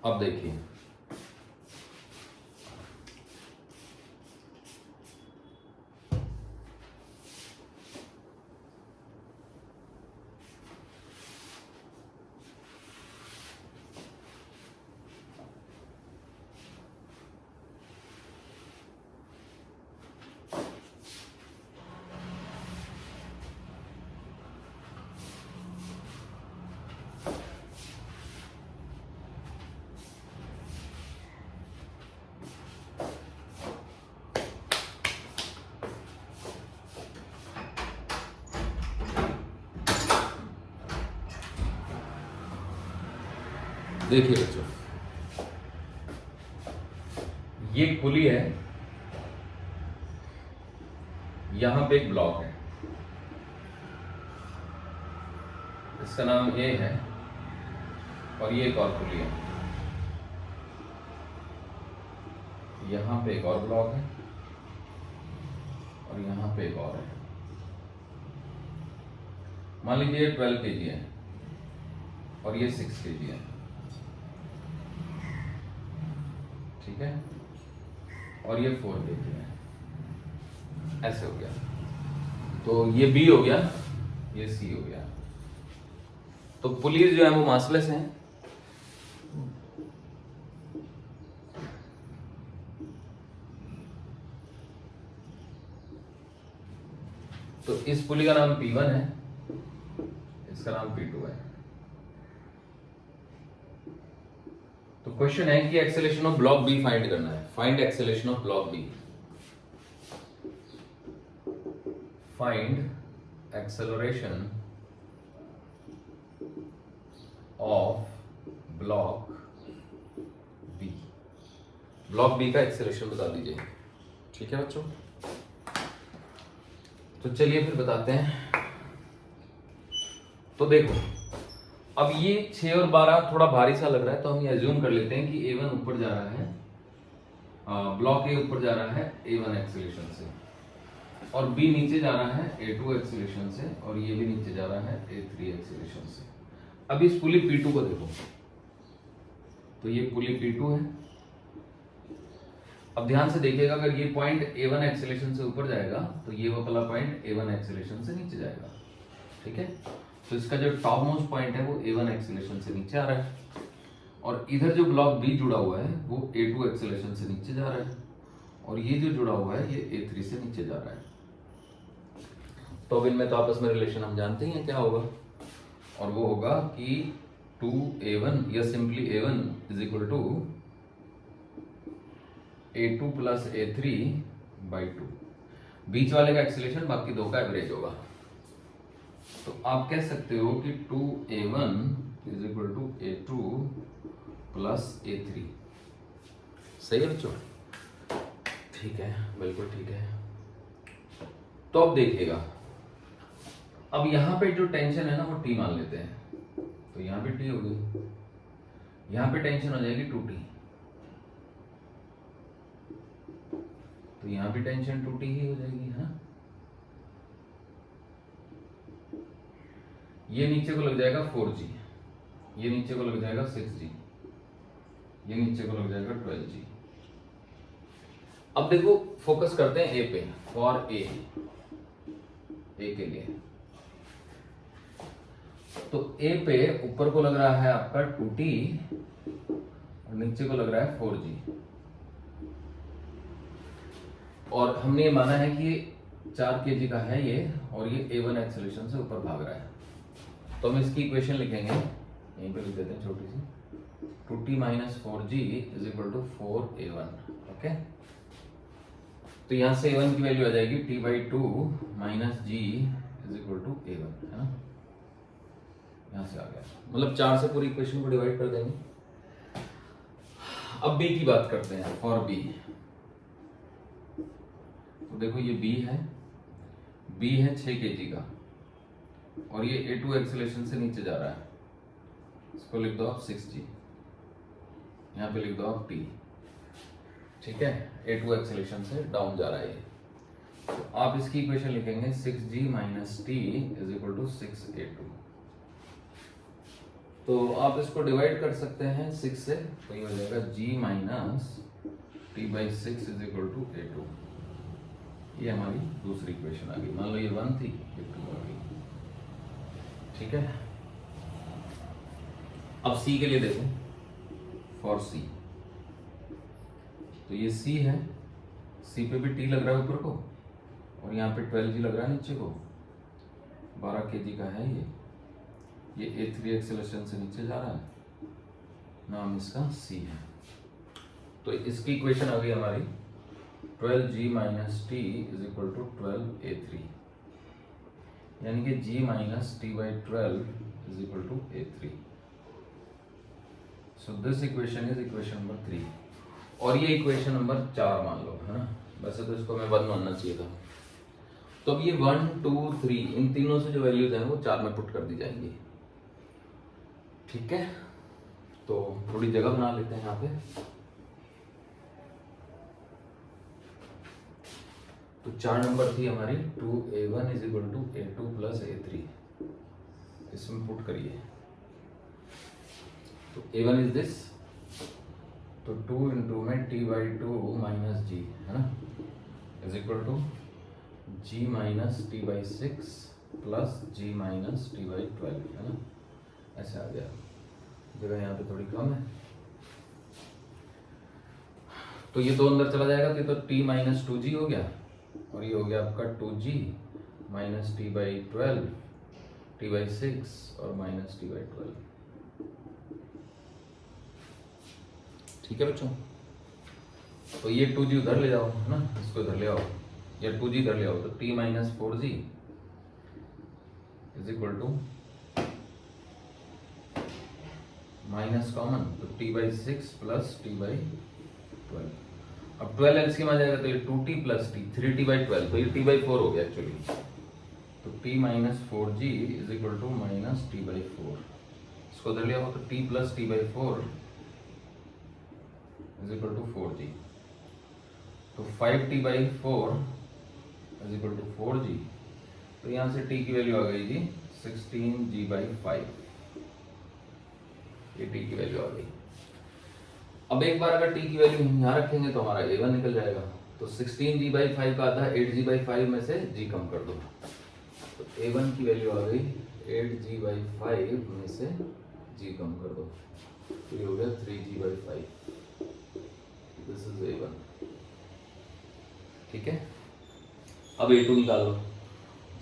S1: अब देखिए, देखिए बच्चों, ये पुली है, यहां पे एक ब्लॉक है, इसका नाम ए है, और ये एक और पुली है, यहां पे एक और ब्लॉक है, और यहां पे एक और है। मान लीजिए 12 kg है और ये 6 kg है, ठीक है, और ये 4 kg है, ऐसे हो गया। तो ये B हो गया, ये C हो गया। तो पुलिस जो है वो मासलेस हैं, तो इस पुली का नाम P1 है, इसका नाम P2 है। तो क्वेश्चन है कि acceleration of block B find करना है। Find acceleration of block B, find acceleration of block B. Block B का एक्सेलरेशन बता दीजिए। ठीक है बच्चों, तो चलिए फिर बताते हैं। तो देखो, अब ये 6 और 12 थोड़ा भारी सा लग रहा है, तो हम ये एज्यूम कर लेते हैं कि A1 ऊपर जा रहा है, ब्लॉक ए ऊपर जा रहा है A1 एक्सेलरेशन से, और B नीचे जा रहा है A2 एक्सेलरेशन से, और ये भी नीचे जा रहा है A3 एक्सेलरेशन से। अब इस पुली P2 को देखो, तो ये पुली P2 है। अब ध्यान से देखिएगा, अगर ये पॉइंट A1 एक्सेलरेशन से ऊपर जाएगा तो ये वो वाला पॉइंट A1 एक्सेलरेशन से नीचे जाएगा। ठीक है, तो इसका जो टॉप मोस्ट पॉइंट है वो A1 एक्सेलरेशन से नीचे आ रहा है, और इधर जो ब्लॉक B जुड़ा हुआ है वो A2 एक्सेलरेशन से नीचे जा रहा है, और ये जो जुड़ा हुआ है ये A3 से नीचे जा रहा है। तो अब इनमें तो आपस में रिलेशन हम जानते ही हैं क्या होगा, और वो होगा कि 2a1 या simply a1 is equal to a2 plus a3 by 2। बीच वाले का एक्सीलरेशन बाकी दो का एवरेज होगा। तो आप कह सकते हो कि 2a1 is equal to a2 plus a3। सही है बच्चों? ठीक है, बिल्कुल ठीक है। तो अब देखिएगा, अब यहां पे जो टेंशन है ना वो t मान लेते हैं, तो यहां पे t होगी, यहां पे टेंशन हो जाएगी 2t, तो यहां भी टेंशन 2t ही हो जाएगी, है ना। ये नीचे को लग जाएगा 4g, ये नीचे को लग जाएगा 6g, ये नीचे को लग जाएगा 12g। अब देखो फोकस करते हैं ए पे, फॉर ए के लिए। तो ए पे ऊपर को लग रहा है आपका 2t और नीचे को लग रहा है 4g, और हमने ये माना है कि 4 kg का है ये, और ये a1 एक्सेलरेशन से ऊपर भाग रहा है। तो हम इसकी इक्वेशन लिखेंगे, यहीं पे लिख देते हैं छोटी सी, 2t minus 4g is equal to 4a1। Okay, तो यहां से a1 की वैल्यू आ जाएगी t by 2 minus g is equal to a1, है ना। यहां से आ गया, मतलब 4 से पूरी इक्वेशन को डिवाइड कर देंगे। अब b की बात करते हैं, फॉर b। तो देखो ये b है 6 kg का, और ये a2 एक्सेलरेशन से नीचे जा रहा है, इसको लिख दो आप 6g, यहाँ पे लिख दो आप t। ठीक है, a2 एक्सेलरेशन से डाउन जा रहा है ये। तो आप इसकी इक्वेशन लिखेंगे 6g minus t is equal to 6a2। तो आप इसको डिवाइड कर सकते हैं 6 से, तो ये हो जाएगा g minus t by 6 is equal to a2। ये हमारी दूसरी इक्वेशन आ गई। मान लो ये 1 थी, ये 2 आ गई। ठीक है, अब c के लिए देखो, फॉर c। तो ये c है, c पे भी t लग रहा है ऊपर को, और यहाँ पे 12g लग रहा है नीचे को, 12 kg का है ये a3 एक्सेलरेशन से नीचे जा रहा है, नाम इसका c है। तो इसकी इक्वेशन आ गई हमारी 12g minus T is equal to 12a3, यानी कि g minus T by 12 is equal to a3। So this equation is equation number 3, और ये इक्वेशन नंबर 4 मान लो, है ना। वैसे तो इसको मैं 1 मानना चाहिए था। तो अब ये 1 2 3 इन तीनों से जो वैल्यूज हैं वो 4 में पुट कर दी जाएंगी। ठीक है, तो थोड़ी जगह बना लेते हैं यहाँ पे। तो 4 नंबर थी हमारी 2a1 is equal to a2 plus a3, इसमें पुट करिए। तो a1 इज दिस, तो 2 इंटू में t बाई 2 माइनस जी, है ना, is equal to g minus T by 6 plus g minus T by 12, है ना। ऐसे आ गया, जगह यहाँ पे थोड़ी कम है, तो ये 2 अंदर चला जाएगा, तो t माइनस 2g हो गया, और ये हो गया आपका 2g minus T by 12, T by 6 और माइनस टी बाई 12। ठीक है बच्चों, तो ये 2g उधर ले जाओ, है ना, इसको इधर ले आओ, या 2g इधर ले आओ, तो t minus 4g is equal to minus common, तो t by 6 plus t by 12। अब 12 एलसीएम आ जाएगा, तो ये 2t plus t, 3t by 12, तो ये t बाई 4 हो गया एक्चुअली। तो t minus 4g is equal to minus t by 4, इसको उधर ले आओ, तो t plus t by 4 is equal to 4g। तो 5t by 4 is equal to 4g, तो यहाँ से t की वैल्यू आ गई जी 16g बाई 5, ये t की वैल्यू आ गई। अब एक बार अगर t की वैल्यू यहाँ रखेंगे तो हमारा a1 निकल जाएगा। तो 16g बाई 5 का आधा 8g बाई 5 में से g कम कर दो, तो a1 की वैल्यू आ गई 8g बाई 5 में से g कम कर दो, तो ये हो गया 3g by 5। This is a1। ठीक है, अब a2 निकालो,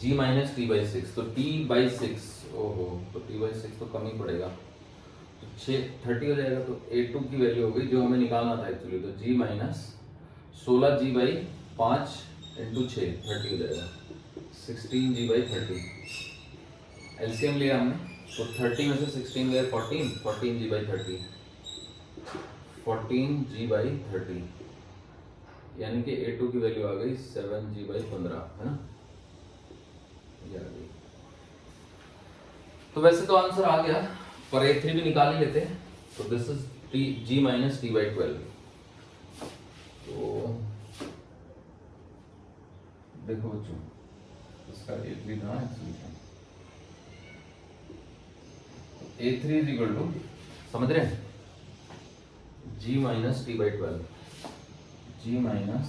S1: g माइनस टी बाई 6, तो t बाई 6, ओहो, तो t बाई 6 तो कम ही पड़ेगा, तो 6 30 हो जाएगा। तो A2 की वैल्यू हो गई जो हमें निकालना था एक्चुअली, तो G माइनस 16G/5 इंटू 6 30 हो जाएगा, 16G/30। एलसीएम लिया हमने, तो 30 में से 16 गए 14, 14G/30, 14G/30, यानी कि A2 की वैल्यू आ गई 7G/15, है ना, ये आ गई। तो वैसे तो आंसर आ गया, पर A3 भी निकाल ही लेते हैं। तो this is G minus T/12। तो देखो बच्चों, इसका A3 था actually, A3 is equal to, समझ रहे हैं, G minus T/12, G minus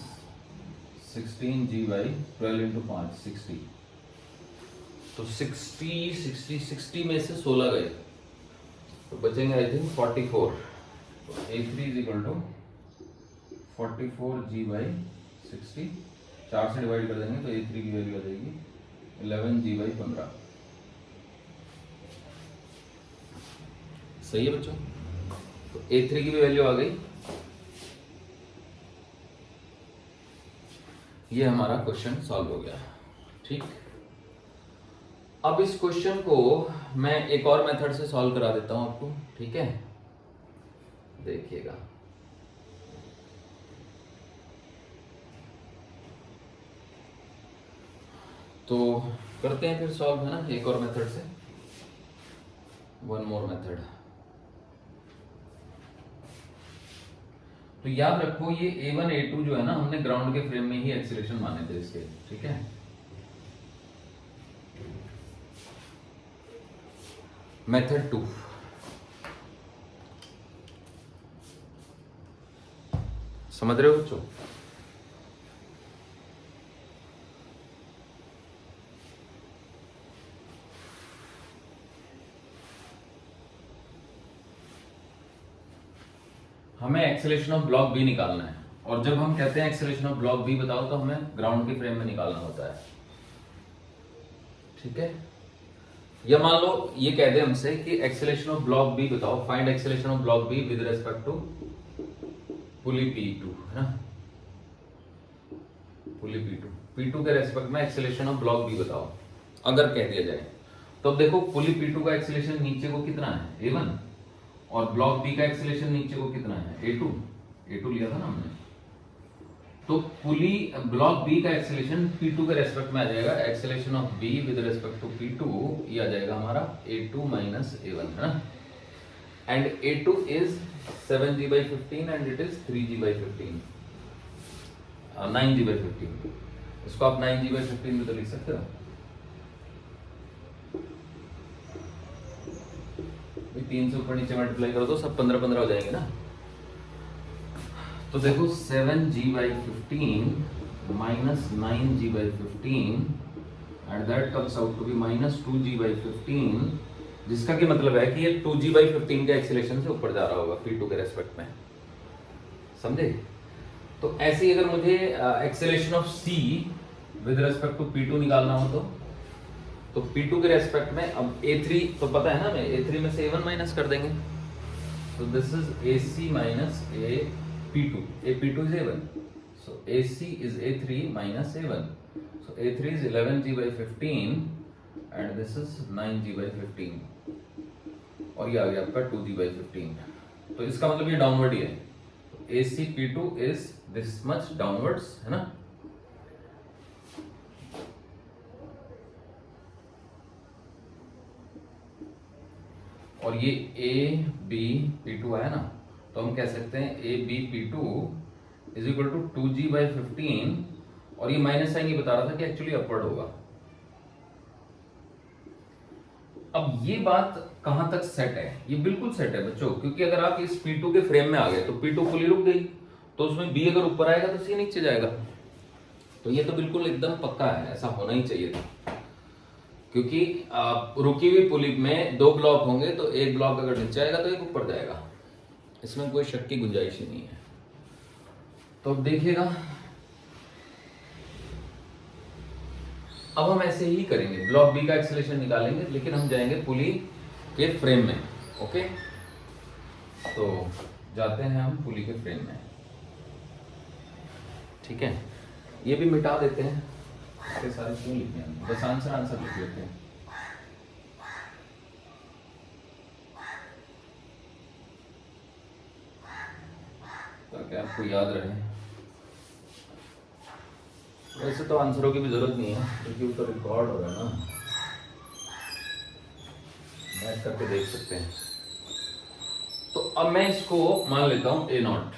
S1: 16G/12 into 5 60। तो 60 में से 16 गए तो बचेंगे आई थिंक 44। तो A3 is equal to 44G/60, 4 से डिवाइड कर देंगे तो A3 की वैल्यू आ जाएगी 11G/15। सही है बच्चों, तो A3 की भी वैल्यू आ गई। ये हमारा क्वेश्चन सॉल्व हो गया। ठीक, अब इस क्वेश्चन को मैं एक और मेथड से सॉल्व करा देता हूं आपको, ठीक है, देखिएगा। तो करते हैं फिर सॉल्व, है ना, एक और मेथड से, वन मोर मेथड। तो याद रखो ये A1 A2 जो है ना, हमने ग्राउंड के फ्रेम में ही एक्सीलरेशन माने थे इसके, ठीक है। मेथड 2, समझ रहे हो बच्चों? हमें एक्सेलरेशन ऑफ ब्लॉक बी निकालना है, और जब हम कहते हैं एक्सेलरेशन ऑफ ब्लॉक बी बताओ, तो हमें ग्राउंड के फ्रेम में निकालना होता है, ठीक है। या मान लो ये कह दे हमसे कि एक्सेलरेशन ऑफ ब्लॉक बी बताओ, find acceleration of block B with respect to pulley P2, है ना, पुली P2 के रेस्पेक्ट में एक्सेलरेशन ऑफ ब्लॉक बी बताओ, अगर कह दिया जाए। तो अब देखो पुली P2 का एक्सेलरेशन नीचे को कितना है, A1, और ब्लॉक बी का एक्सेलरेशन नीचे को कितना है, A2 लिया था ना हमने। तो पुली ब्लॉक बी का एक्सेलरेशन P2 के रेस्पेक्ट में आ जाएगा, acceleration of B with respect to P2, ये आ जाएगा हमारा A2 माइनस A1, है ना। And A2 is 7G/15 and it is 3G/15, 9G/15। इसको आप 9G/15 में तो लिख सकते हो, 3 से ऊपर नीचे मल्टीप्लाई करो तो सब 15 हो जाएंगे ना। तो देखो 7G/15 minus 9G/15 and that comes out to be minus 2G/15, जिसका कि मतलब है कि ये 2G/15 के एक्सीलरेशन से ऊपर जा रहा होगा P2 के रेस्पेक्ट में, समझे। तो ऐसे ही अगर मुझे acceleration of C with respect to P2 निकालना हो तो P2 के रेस्पेक्ट में, अब A3 तो पता है ना, मैं A3 में से A1 माइनस कर देंगे, तो this is AC minus P2 is A1, so AC is A3 minus A1, so A3 is 11G/15 and this is 9G/15, और ये आ गया आपका 2G/15। तो इसका मतलब ये डाउनवर्ड ही है, तो AC P2 is this much downwards, है ना। और ये AB P2 है ना, तो हम कह सकते हैं AB P2 is equal to 2G/15, और ये माइनस साइन ये बता रहा था कि एक्चुअली अपवर्ड होगा। अब ये बात कहां तक सेट है, ये बिल्कुल सेट है बच्चों, क्योंकि अगर आप इस P2 के फ्रेम में आ गए तो P2 फुली रुक गई, तो उसमें B अगर ऊपर आएगा तो C नीचे जाएगा। तो ये तो बिल्कुल एकदम पक्का है, ऐसा होना ही चाहिए था, क्योंकि रुकी हुई पुली में 2 ब्लॉक होंगे, तो एक ब्लॉक अगर नीचे आएगा तो एक ऊपर जाएगा, इसमें कोई शक की गुंजाइश ही नहीं है। तो अब देखिएगा, अब हम ऐसे ही करेंगे, ब्लॉक बी का एक्सेलरेशन निकालेंगे, लेकिन हम जाएंगे पुली के फ्रेम में, ओके। तो जाते हैं हम पुली के फ्रेम में, ठीक है। ये भी मिटा देते हैं, इसके सारे क्यों लिखे हैं, बस आंसर लिख लेते हैं। ताकि आपको याद रहे। वैसे तो आंसरों की भी जरूरत नहीं है क्योंकि वो तो रिकॉर्ड हो रहा है ना, बैठ करके देख सकते हैं। तो अब मैं इसको मान लेता हूं ए नॉट,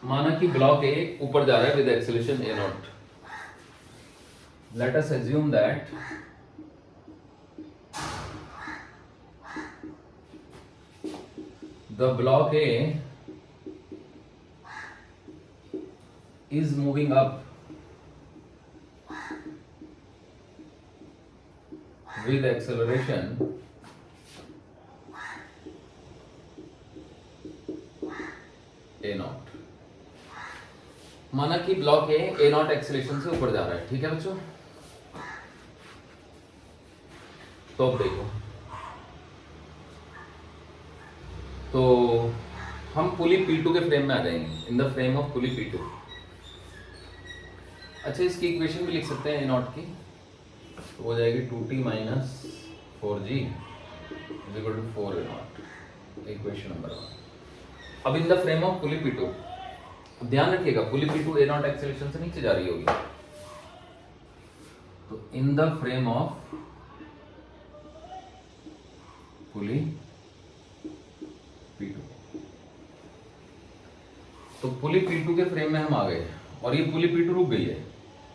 S1: माना कि ब्लॉक ए ऊपर जा रहा है with acceleration A not. Let us assume that the block A is moving up with acceleration a not. माना कि ब्लॉक ए नॉट एक्सेलरेशन से ऊपर जा रहा है, ठीक है बच्चों। तो अब देखो, तो हम पुली P2 के फ्रेम में आ जाएंगे, इन the frame of pulley P2। अच्छा, इसकी इक्वेशन भी लिख सकते हैं ए नॉट की, तो हो जाएगी 2t minus 4g is equal to 4 A naught, equation number 1। अब in the frame of pulley P2, ध्यान रखिएगा पुली P2 ए नॉट एक्सेलरेशन से नीचे जा रही होगी, तो इन the frame of pulley P2, तो पुली P2 के फ्रेम में हम आ गए और ये पुली P2 रुक गई है,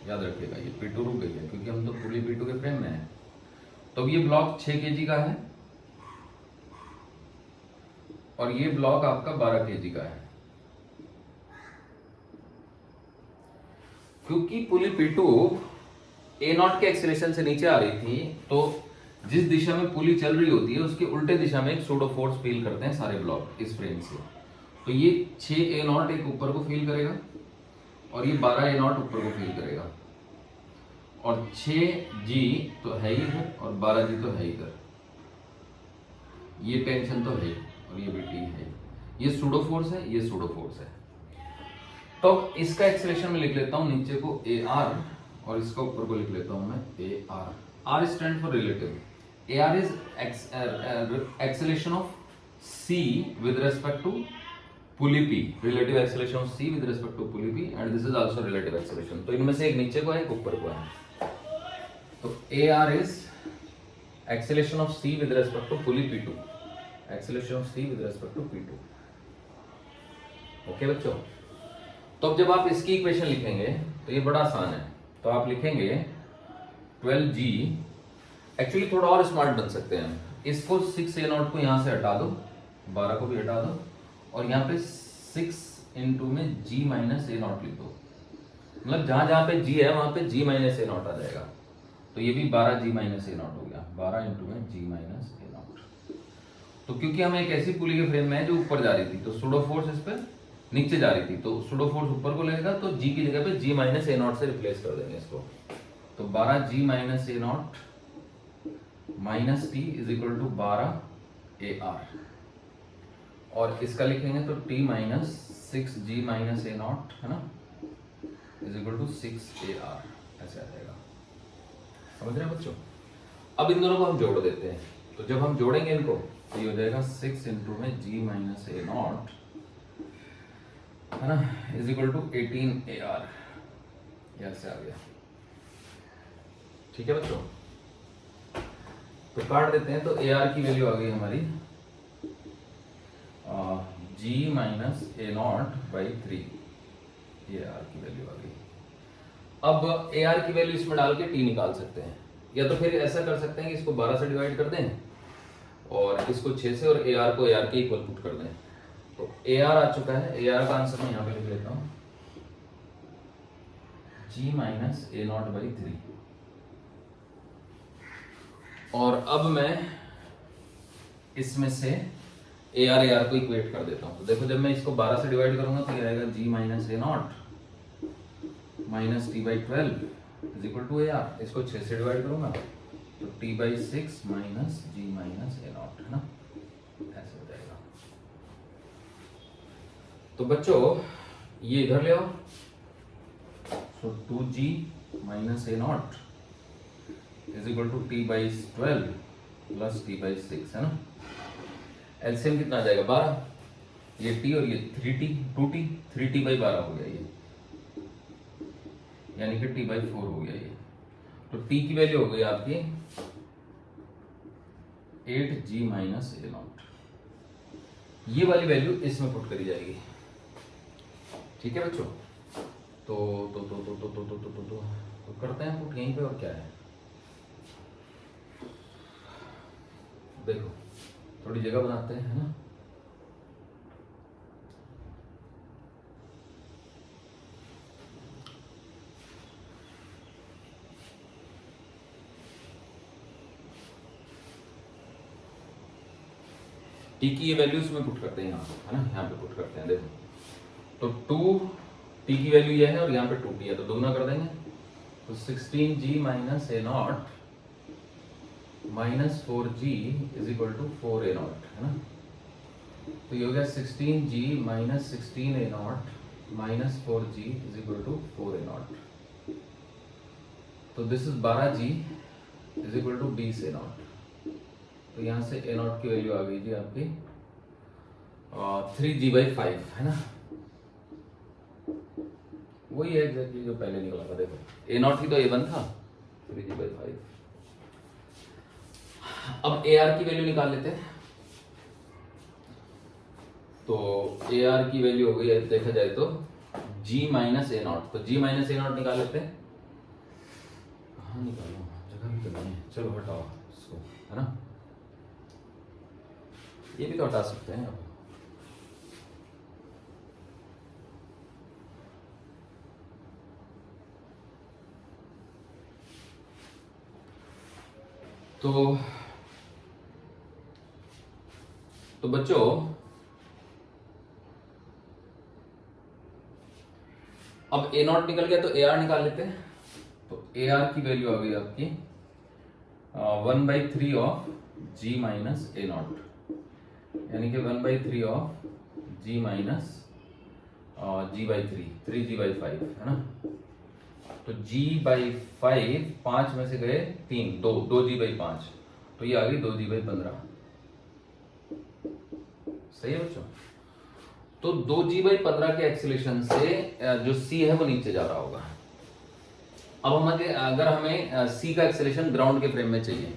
S1: याद रखिएगा ये P2 रुक गई है क्योंकि हम तो पुली P2 के फ्रेम में हैं। तो अब ये ब्लॉक 6 kg का है और ये ब्लॉक आपका 12 kg का है। क्योंकि पुली P2 ए नॉट के एक्सेलरेशन से नीचे आ रही थी, तो जिस दिशा में पुली चल रही होती है उसके उल्टे दिशा में एक सूडो फोर्स फील करते हैं सारे ब्लॉक इस फ्रेम से। तो ये 6 ए नॉट एक ऊपर को फील करेगा और ये 12 ए नॉट ऊपर को फील करेगा, और 6g तो है ही इधर और 12g तो है ही इधर, ये टेंशन तो है और ये भी टी है, ये सूडो फोर्स है, ये सूडो फोर्स है। तो इसका एक्सेलरेशन में लिख लेता हूं नीचे को ए आर और इसका ऊपर को लिख लेता हूं मैं A R. R stand for relative, A R is acceleration of C with respect to pulley P, relative acceleration of C with respect to pulley P, and this is also relative acceleration. तो इनमें से एक नीचे को है एक ऊपर को है। तो AR is acceleration of C with respect to pulley P2, acceleration of C with respect to P2। Okay बच्चों, तो अब जब आप इसकी इक्वेशन लिखेंगे तो ये बड़ा आसान है। तो आप लिखेंगे 12g, एक्चुअली थोड़ा और स्मार्ट बन सकते हैं, इसको 6 a0 को यहां से हटा दो, 12 को भी हटा दो और यहाँ पे 6 इंटू में g माइनस ए नॉट लिख दो। मतलब जहां जहां पे g है वहां पे g माइनस ए नॉट आ जाएगा। तो ये भी 12g माइनस ए नॉट हो गया, 12 इंटू में g माइनस ए नॉट। तो क्योंकि हम एक ऐसी पुली के फ्रेम में है जो ऊपर जा रही थी, तो सूडो फोर्स इस पर नीचे जा रही थी, तो सूडो फोर्स ऊपर को लगेगा, तो g की जगह पे g माइनस ए नॉट से रिप्लेस कर देंगे इसको। तो 12g minus A not minus T is equal to 12 A R, और इसका लिखेंगे तो t minus 6g minus A not है ना, इज इक्वल टू 6 AR, ऐसे आ जाएगा। समझ रहे हैं बच्चों? अब इन दोनों को हम जोड़ देते हैं, तो जब हम जोड़ेंगे इनको तो ये हो जाएगा 6 इंटू में g माइनस ए नॉट है ना, इज इक्वल टू 18 AR, ऐसे आ गया। ठीक है बच्चों, तो काट देते हैं। तो AR की वैल्यू आ गई हमारी g minus A not by 3, ये आर की वैल्यू आ गई। अब ए आर की वैल्यू इसमें डाल के t निकाल सकते हैं, या तो फिर ऐसा कर सकते हैं कि इसको 12 से डिवाइड कर दें और इसको 6 से, और ए आर को ए आर के इक्वल पुट कर दें। तो ए आर आ चुका है, ए आर का आंसर मैं यहाँ पे लिख लेता हूँ g minus A not by 3। और अब मैं इसमें से ए आर को इक्वेट कर देता हूं। तो देखो जब मैं इसको 12 से डिवाइड करूंगा तो ये आएगा g minus A not minus T by 12 is equal to A R. इसको 6 से डिवाइड करूंगा तो t by 6 minus g minus A not है ना, ऐसे हो जाएगा। तो बच्चों ये इधर ले आओ, so 2g minus A naught is equal to t by 12 plus t by 6 है ना। एलसीएम कितना आ जाएगा 12, ये t और ये 3t 2t 3t बाई 12 हो गया ये, यानी कि t बाई 4 हो गया ये। तो t की वैल्यू हो गई आपकी 8g माइनस ए नॉट, ये वाली वैल्यू इसमें पुट करी जाएगी। ठीक है बच्चों, तो करते हैं पुट यहीं पे, और क्या है देखो, थोड़ी जगह बनाते हैं है ना। टी की ये वैल्यूज में पुट करते हैं यहाँ है ना, यहाँ पे पुट करते हैं देखो। तो 2 टी की वैल्यू ये है और यहाँ पे 2t है, तो दोगुना कर देंगे। तो 16g minus A not minus 4g is equal to 4 A not है ना। तो ये हो गया 16g minus 16 a not minus 4g is equal to 4 A nought. तो this is 12g is equal to 20 a nought. तो यहाँ से ए नॉट की वैल्यू आ गई जी आपकी 3g बाई 5 है ना, वही है एग्जैक्टली जो पहले निकला था। देखो ए नॉट की तो a1 था, 3g बाई 5। अब ए आर की वैल्यू निकाल लेते हैं। तो ए आर की वैल्यू हो गई है देखा जाए तो g माइनस ए नॉट, तो g माइनस ए नॉट निकाल लेते हैं। हाँ निकालो, जगह भी तो नहीं है, चलो हटाओ इसको है ना, ये भी तो हटा सकते हैं अब। तो बच्चों अब ए नॉट निकल गया तो ए आर निकाल लेते हैं। तो ए आर की वैल्यू आ गई आपकी 1/3 of g minus A not, यानी कि 1/3 of g minus g by 3g by 5 है ना। तो g बाई 5 5 में से गए 3, 2g बाई 5, तो ये आ गई 2g बाई 15। सही है बच्चों। तो 2g बाई 15 के एक्सीलरेशन से जो c है वो नीचे जा रहा होगा। अब हमारे अगर हमें c का एक्सीलरेशन ग्राउंड के फ्रेम में चाहिए,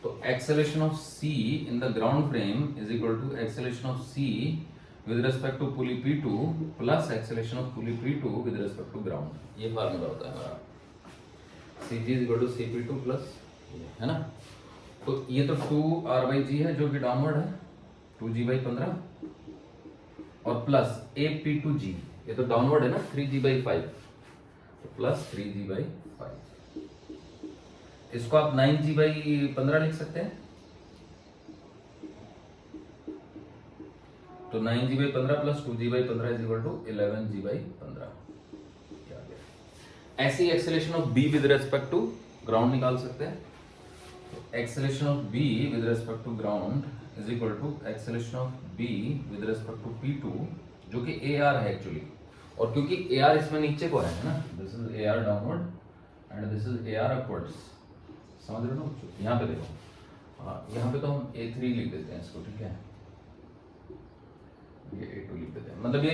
S1: तो acceleration of c in the ground frame is equal to acceleration of c with respect to pulley P2 plus acceleration of pulley P2 with respect to ground. ये formula होता है हमारा, cg is equal to cp2 plus है ना। तो ये तो 2r/g है जो कि डाउनवर्ड है 2g बाई 15, और प्लस ap2g ये तो डाउनवर्ड है ना 3g बाई 5, तो प्लस 3g बाई 5। इसको आप 9g बाई 15 लिख सकते हैं। तो 9g by 15 plus 2g by 15 is equal to 11g by 15। ऐसे ही acceleration of b with respect to ground निकाल सकते हैं। Acceleration of b with respect to ground is equal to acceleration of b with respect to P2 जो कि AR है actually, और क्योंकि AR इसमें नीचे को है ना, this is AR downward and this is AR upwards, समझ रहे हो ना। यहाँ पे देखो, यहाँ पे तो हम A3 लिख देते हैं इसको, ठीक है, ये A2 लिख देते हैं, मतलब ये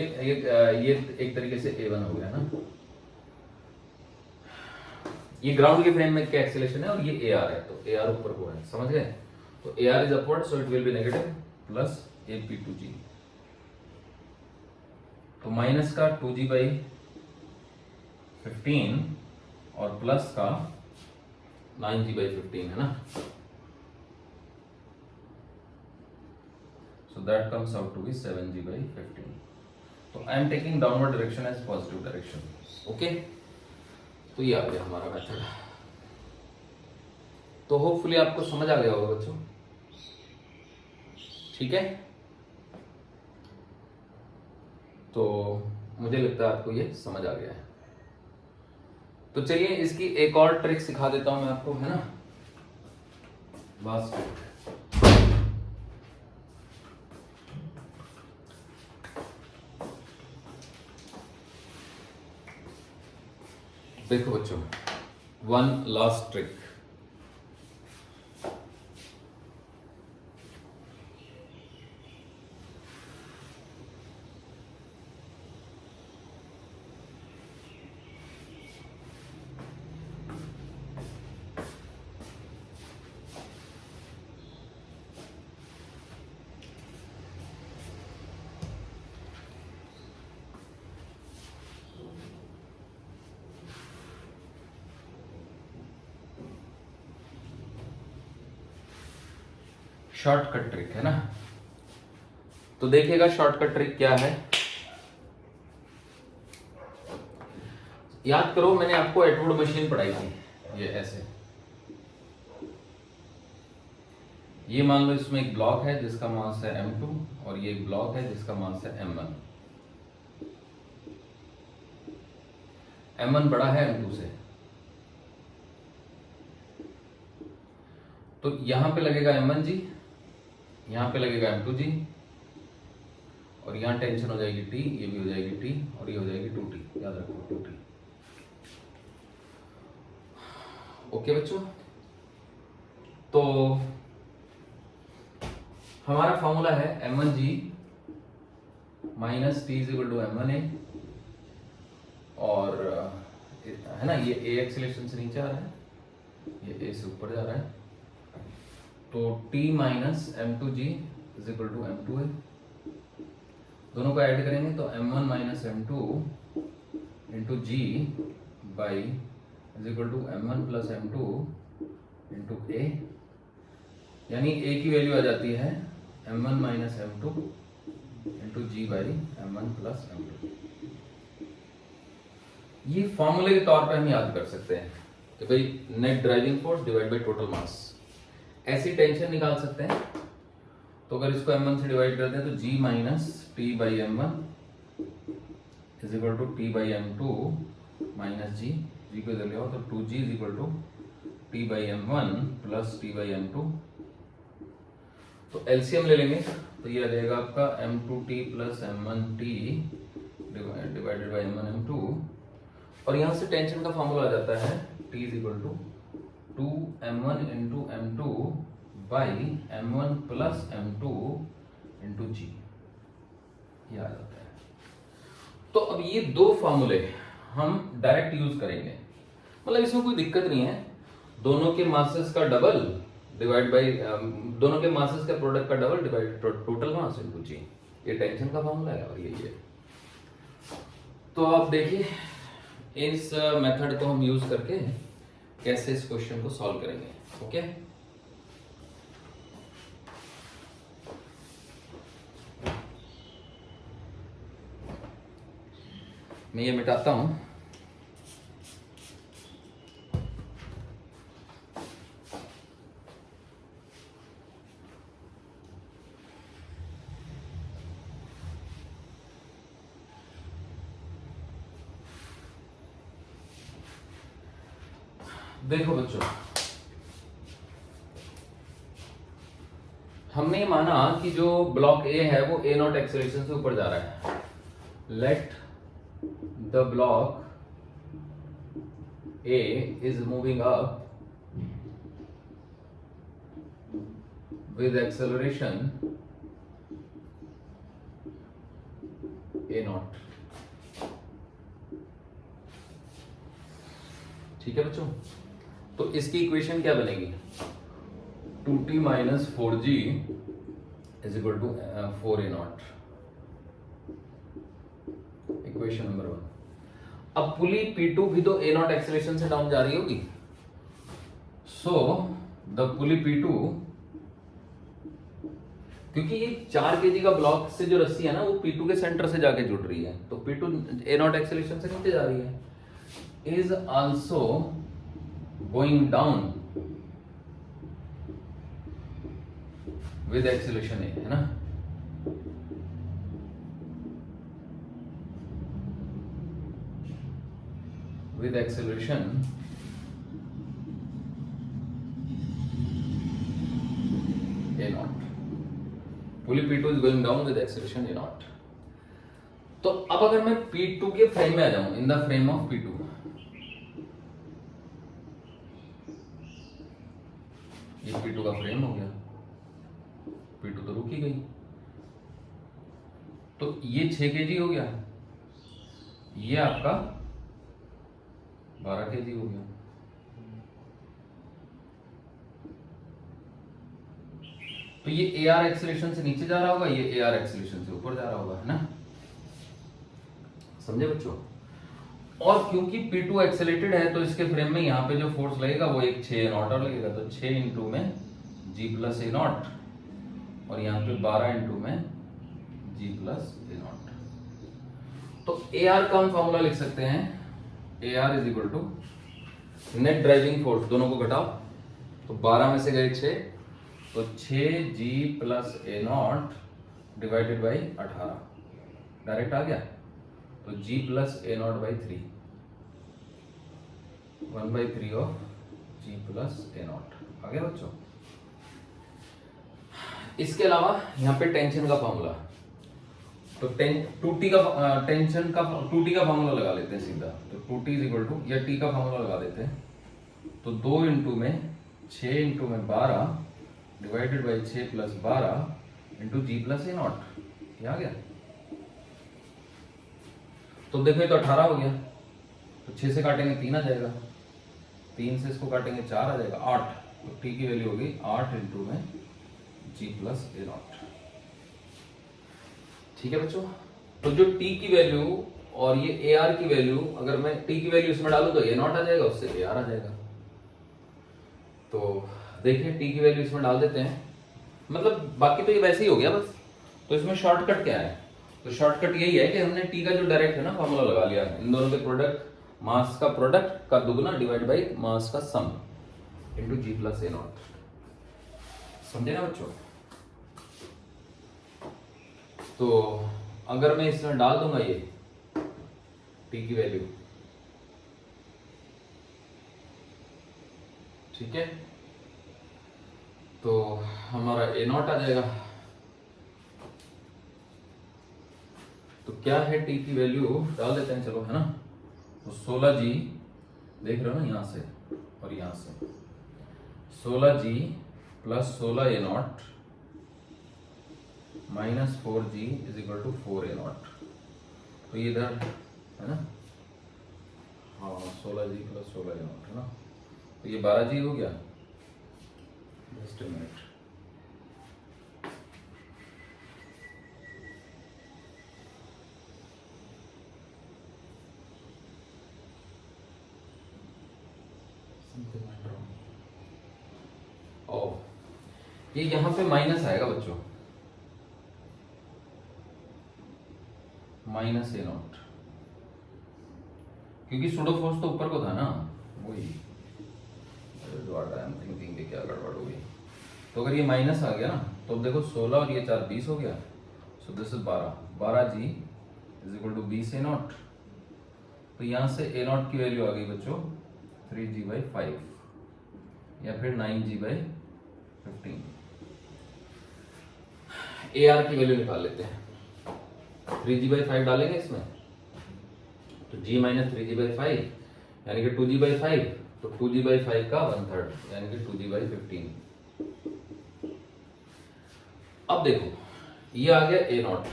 S1: एक तरीके से A1 हो गया ना। ये ग्राउंड के फ्रेम में क्या एक्सेलरेशन है और ये AR है, तो AR ऊपर को है, समझ गए। तो AR is upward so it will be negative plus AP2G, तो माइनस का 2G बाई 15 और प्लस का 9G बाई 15 है ना। So that comes out to be 7G by 15. तो I am taking downward direction as positive direction. Okay? तो ये आ गया हमारा मेथड। तो होपफुली आपको समझ आ गया होगा बच्चों, ठीक है। तो मुझे लगता है आपको ये समझ आ गया है। तो चलिए इसकी एक और ट्रिक सिखा देता हूं मैं आपको, है ना। बास्केट, देखो बच्चों, one last trick. Shortcut trick है ना, तो देखिएगा शॉर्टकट ट्रिक क्या है। याद करो, मैंने आपको एटवुड मशीन पढ़ाई थी, ये ऐसे, ये मान लो इसमें एक ब्लॉक है जिसका मास है m2 और ये एक ब्लॉक है जिसका मास है m1। m1 बड़ा है m2 से, तो यहां पे लगेगा m1 जी, यहां पे लगेगा m2 जी, और यहां टेंशन हो जाएगी T, ये भी हो जाएगी T और ये हो जाएगी 2T, याद रखो 2T। ओके बच्चों, तो हमारा फॉर्मूला है m1g minus T is equal to m1a, और है ना, ये a एक्सीलरेशन से नीचे आ रहा है, ये a से ऊपर जा रहा है, तो T minus m2g is equal to m2a। दोनों को ऐड करेंगे तो m1 minus m2 into g by is equal to m1 plus m2 into a, यानी a की वैल्यू आ जाती है m1 minus m2 into g by m1 plus m2। ये फॉर्मूले के तौर पे हम याद कर सकते हैं कि भाई net driving force divide by total mass, ऐसी टेंशन निकाल सकते हैं। तो अगर इसको m1 से डिवाइड करते हैं तो g minus T by m1 is equal to T by m2 minus g को इधर ले आओ तो 2g is equal to T by m1 plus T by m2। तो एलसीएम ले लेंगे तो ये आ जाएगा आपका m2t plus m1t divided by m1 m2, और यहाँ से टेंशन का फॉर्मूला आ जाता है t is equal to 2m1 into m2 by m1 plus m2 into g, ये आ जाता है। तो अब ये दो फॉर्मूले हम डायरेक्ट यूज करेंगे, मतलब इसमें कोई दिक्कत नहीं है। दोनों के मासेस का डबल डिवाइड बाई दोनों के मासेस का प्रोडक्ट का double divide total mass into g, ये टेंशन का फॉर्मूला है और ये है। तो आप देखिए इस मेथड को हम यूज करके कैसे इस क्वेश्चन को सॉल्व करेंगे। ओके, मैं ये मिटाता हूं। देखो बच्चों, हमने माना कि जो ब्लॉक ए है वो ए नॉट एक्सेलरेशन से ऊपर जा रहा है। Let the block A is moving up with acceleration A naught. ठीक है बच्चों, तो इसकी इक्वेशन क्या बनेगी? 2t minus 4g is equal to 4a0, equation number 1। अब पुली P2 भी तो a0 एक्सेलरेशन से डाउन जा रही होगी, सो द पुली P2, क्योंकि ये 4 kg का ब्लॉक से जो रस्सी है ना वो P2 के सेंटर से जाके जुड़ रही है, तो P2 a0 एक्सेलरेशन से नीचे जा रही है, is also going down with acceleration a, है ना। with acceleration a naught, pulley P2 is going down with acceleration a naught। तो अब अगर मैं P2 के फ्रेम में आ जाऊं, इन the frame of P2, P2 का फ्रेम हो गया, P2 तो रुक ही गई। तो ये 6 kg हो गया, ये आपका 12 kg हो गया। तो ये AR एक्सेलरेशन से नीचे जा रहा होगा, ये AR एक्सेलरेशन से ऊपर जा रहा होगा, है ना, समझे बच्चों। और क्योंकि P2 एक्सेलेरेटेड है तो इसके फ्रेम में यहाँ पे जो फोर्स लगेगा वो एक 6 A0 और लगेगा, तो 6 इंटू में G प्लस A0 और यहाँ पे 12 इंटू में G प्लस A0। तो AR का हम फॉर्मूला लिख सकते हैं, AR is equal to net driving force, दोनों को घटाओ तो 12 में से गए 6, तो 6G plus A0 divided by 18 direct आ गया, तो G plus A0 by 3, 1/3 of G plus A0 आ गया बच्चों। इसके अलावा यहाँ पे टेंशन का फॉर्मूला, तो 2T का फॉर्मूला लगा लेते हैं सीधा, तो 2T इज इक्वल टू, या T का फॉर्मूला लगा देते हैं, तो 2 इंटू में 6 इंटू में 12 divided by 6 plus 12 into G plus A0, ये आ गया। तो देखो ये तो 18 हो गया, तो 6 से काटेंगे 3 आ जाएगा, 3 से इसको काटेंगे 4 आ जाएगा, 8, तो T की वैल्यू होगी 8 इंटू में G प्लस A0। ठीक है बच्चों, तो जो T की वैल्यू और ये AR की वैल्यू, अगर मैं T की वैल्यू इसमें डालूं तो A0 आ जाएगा, उससे AR आ जाएगा। तो देखिए T की वैल्यू इसमें डाल देते हैं, मतलब बाकी तो ये वैसे ही हो गया बस। तो इसमें शॉर्टकट क्या है, तो शॉर्टकट यही है कि हमने T का जो डायरेक्ट है ना फॉर्मूला लगा लिया, इन दोनों के प्रोडक्ट, मास का प्रोडक्ट का दुगना डिवाइड बाई मास का सम इंटू G प्लस A0, समझे ना बच्चों। तो अगर मैं इसमें डाल दूंगा ये T की वैल्यू, ठीक है, तो हमारा A0 आ जाएगा। तो क्या है T की वैल्यू डाल देते हैं, चलो, है ना, तो 16G देख रहे हो ना, यहां से और यहां से 16G plus 16A0 minus 4G is equal to 4A0। तो ये इधर है ना, हाँ 16G प्लस 16A0 है ना, तो ये 12G हो गया। जस्ट अ मिनट, ओ ये यहां पे माइनस आएगा बच्चों, माइनस A0, क्योंकि सूडो फोर्स तो ऊपर को था ना, वही थिंकिंग कि क्या गड़बड़ हो गई। तो अगर ये माइनस आ गया ना, तो अब देखो 16 और ये 4 20 हो गया, so this is 12G is equal to 20 A0। तो यहां से A0 की वैल्यू आ गई बच्चों 3G/5 या फिर 9G/15। AR की वैल्यू निकाल लेते हैं, 3G/5 डालेंगे इसमें, तो G माइनस 3G/5 यानी कि 2G/5, तो 2G/5 का 1/3 यानी कि 2G/15। अब देखो ये आ गया A0,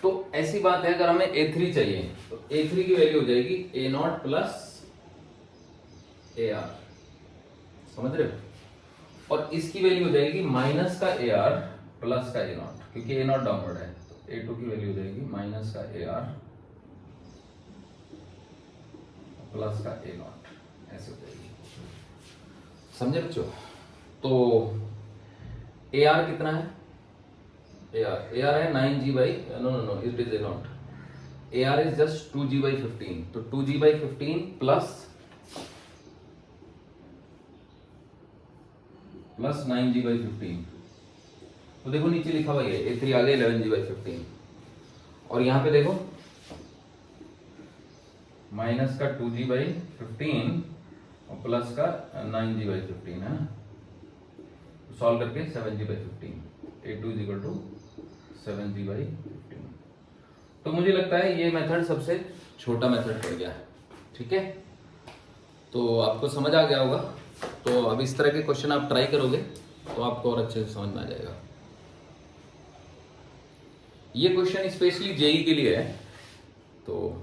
S1: तो ऐसी बात है अगर हमें A3 चाहिए तो A3 की वैल्यू हो जाएगी A0 प्लस AR, समझ रहे हो, और इसकी वैल्यू हो जाएगी माइनस का AR प्लस का A0, क्योंकि A0 डाउनवर्ड है, तो A2 की वैल्यू हो जाएगी माइनस का AR प्लस का A0, ऐसे हो जाएगी, समझे बच्चों। तो AR कितना है, AR है 9G by, no it is A0, AR is just 2G/15, तो 2G/15 प्लस 9G/15, तो देखो नीचे लिखा हुआ है A3 आ गया 11G/15, और यहां पे देखो माइनस का 2G/15 और प्लस का 9G/15 है ना, सॉल्व करके 7G/15, A2 is equal to 7G/15। तो मुझे लगता है ये मेथड सबसे छोटा मेथड पड़ गया है, ठीक है, तो आपको समझ आ गया होगा। तो अब इस तरह के क्वेश्चन आप ट्राई करोगे तो आपको और अच्छे से समझ में आ जाएगा। ये क्वेश्चन स्पेशली जेई के लिए है, तो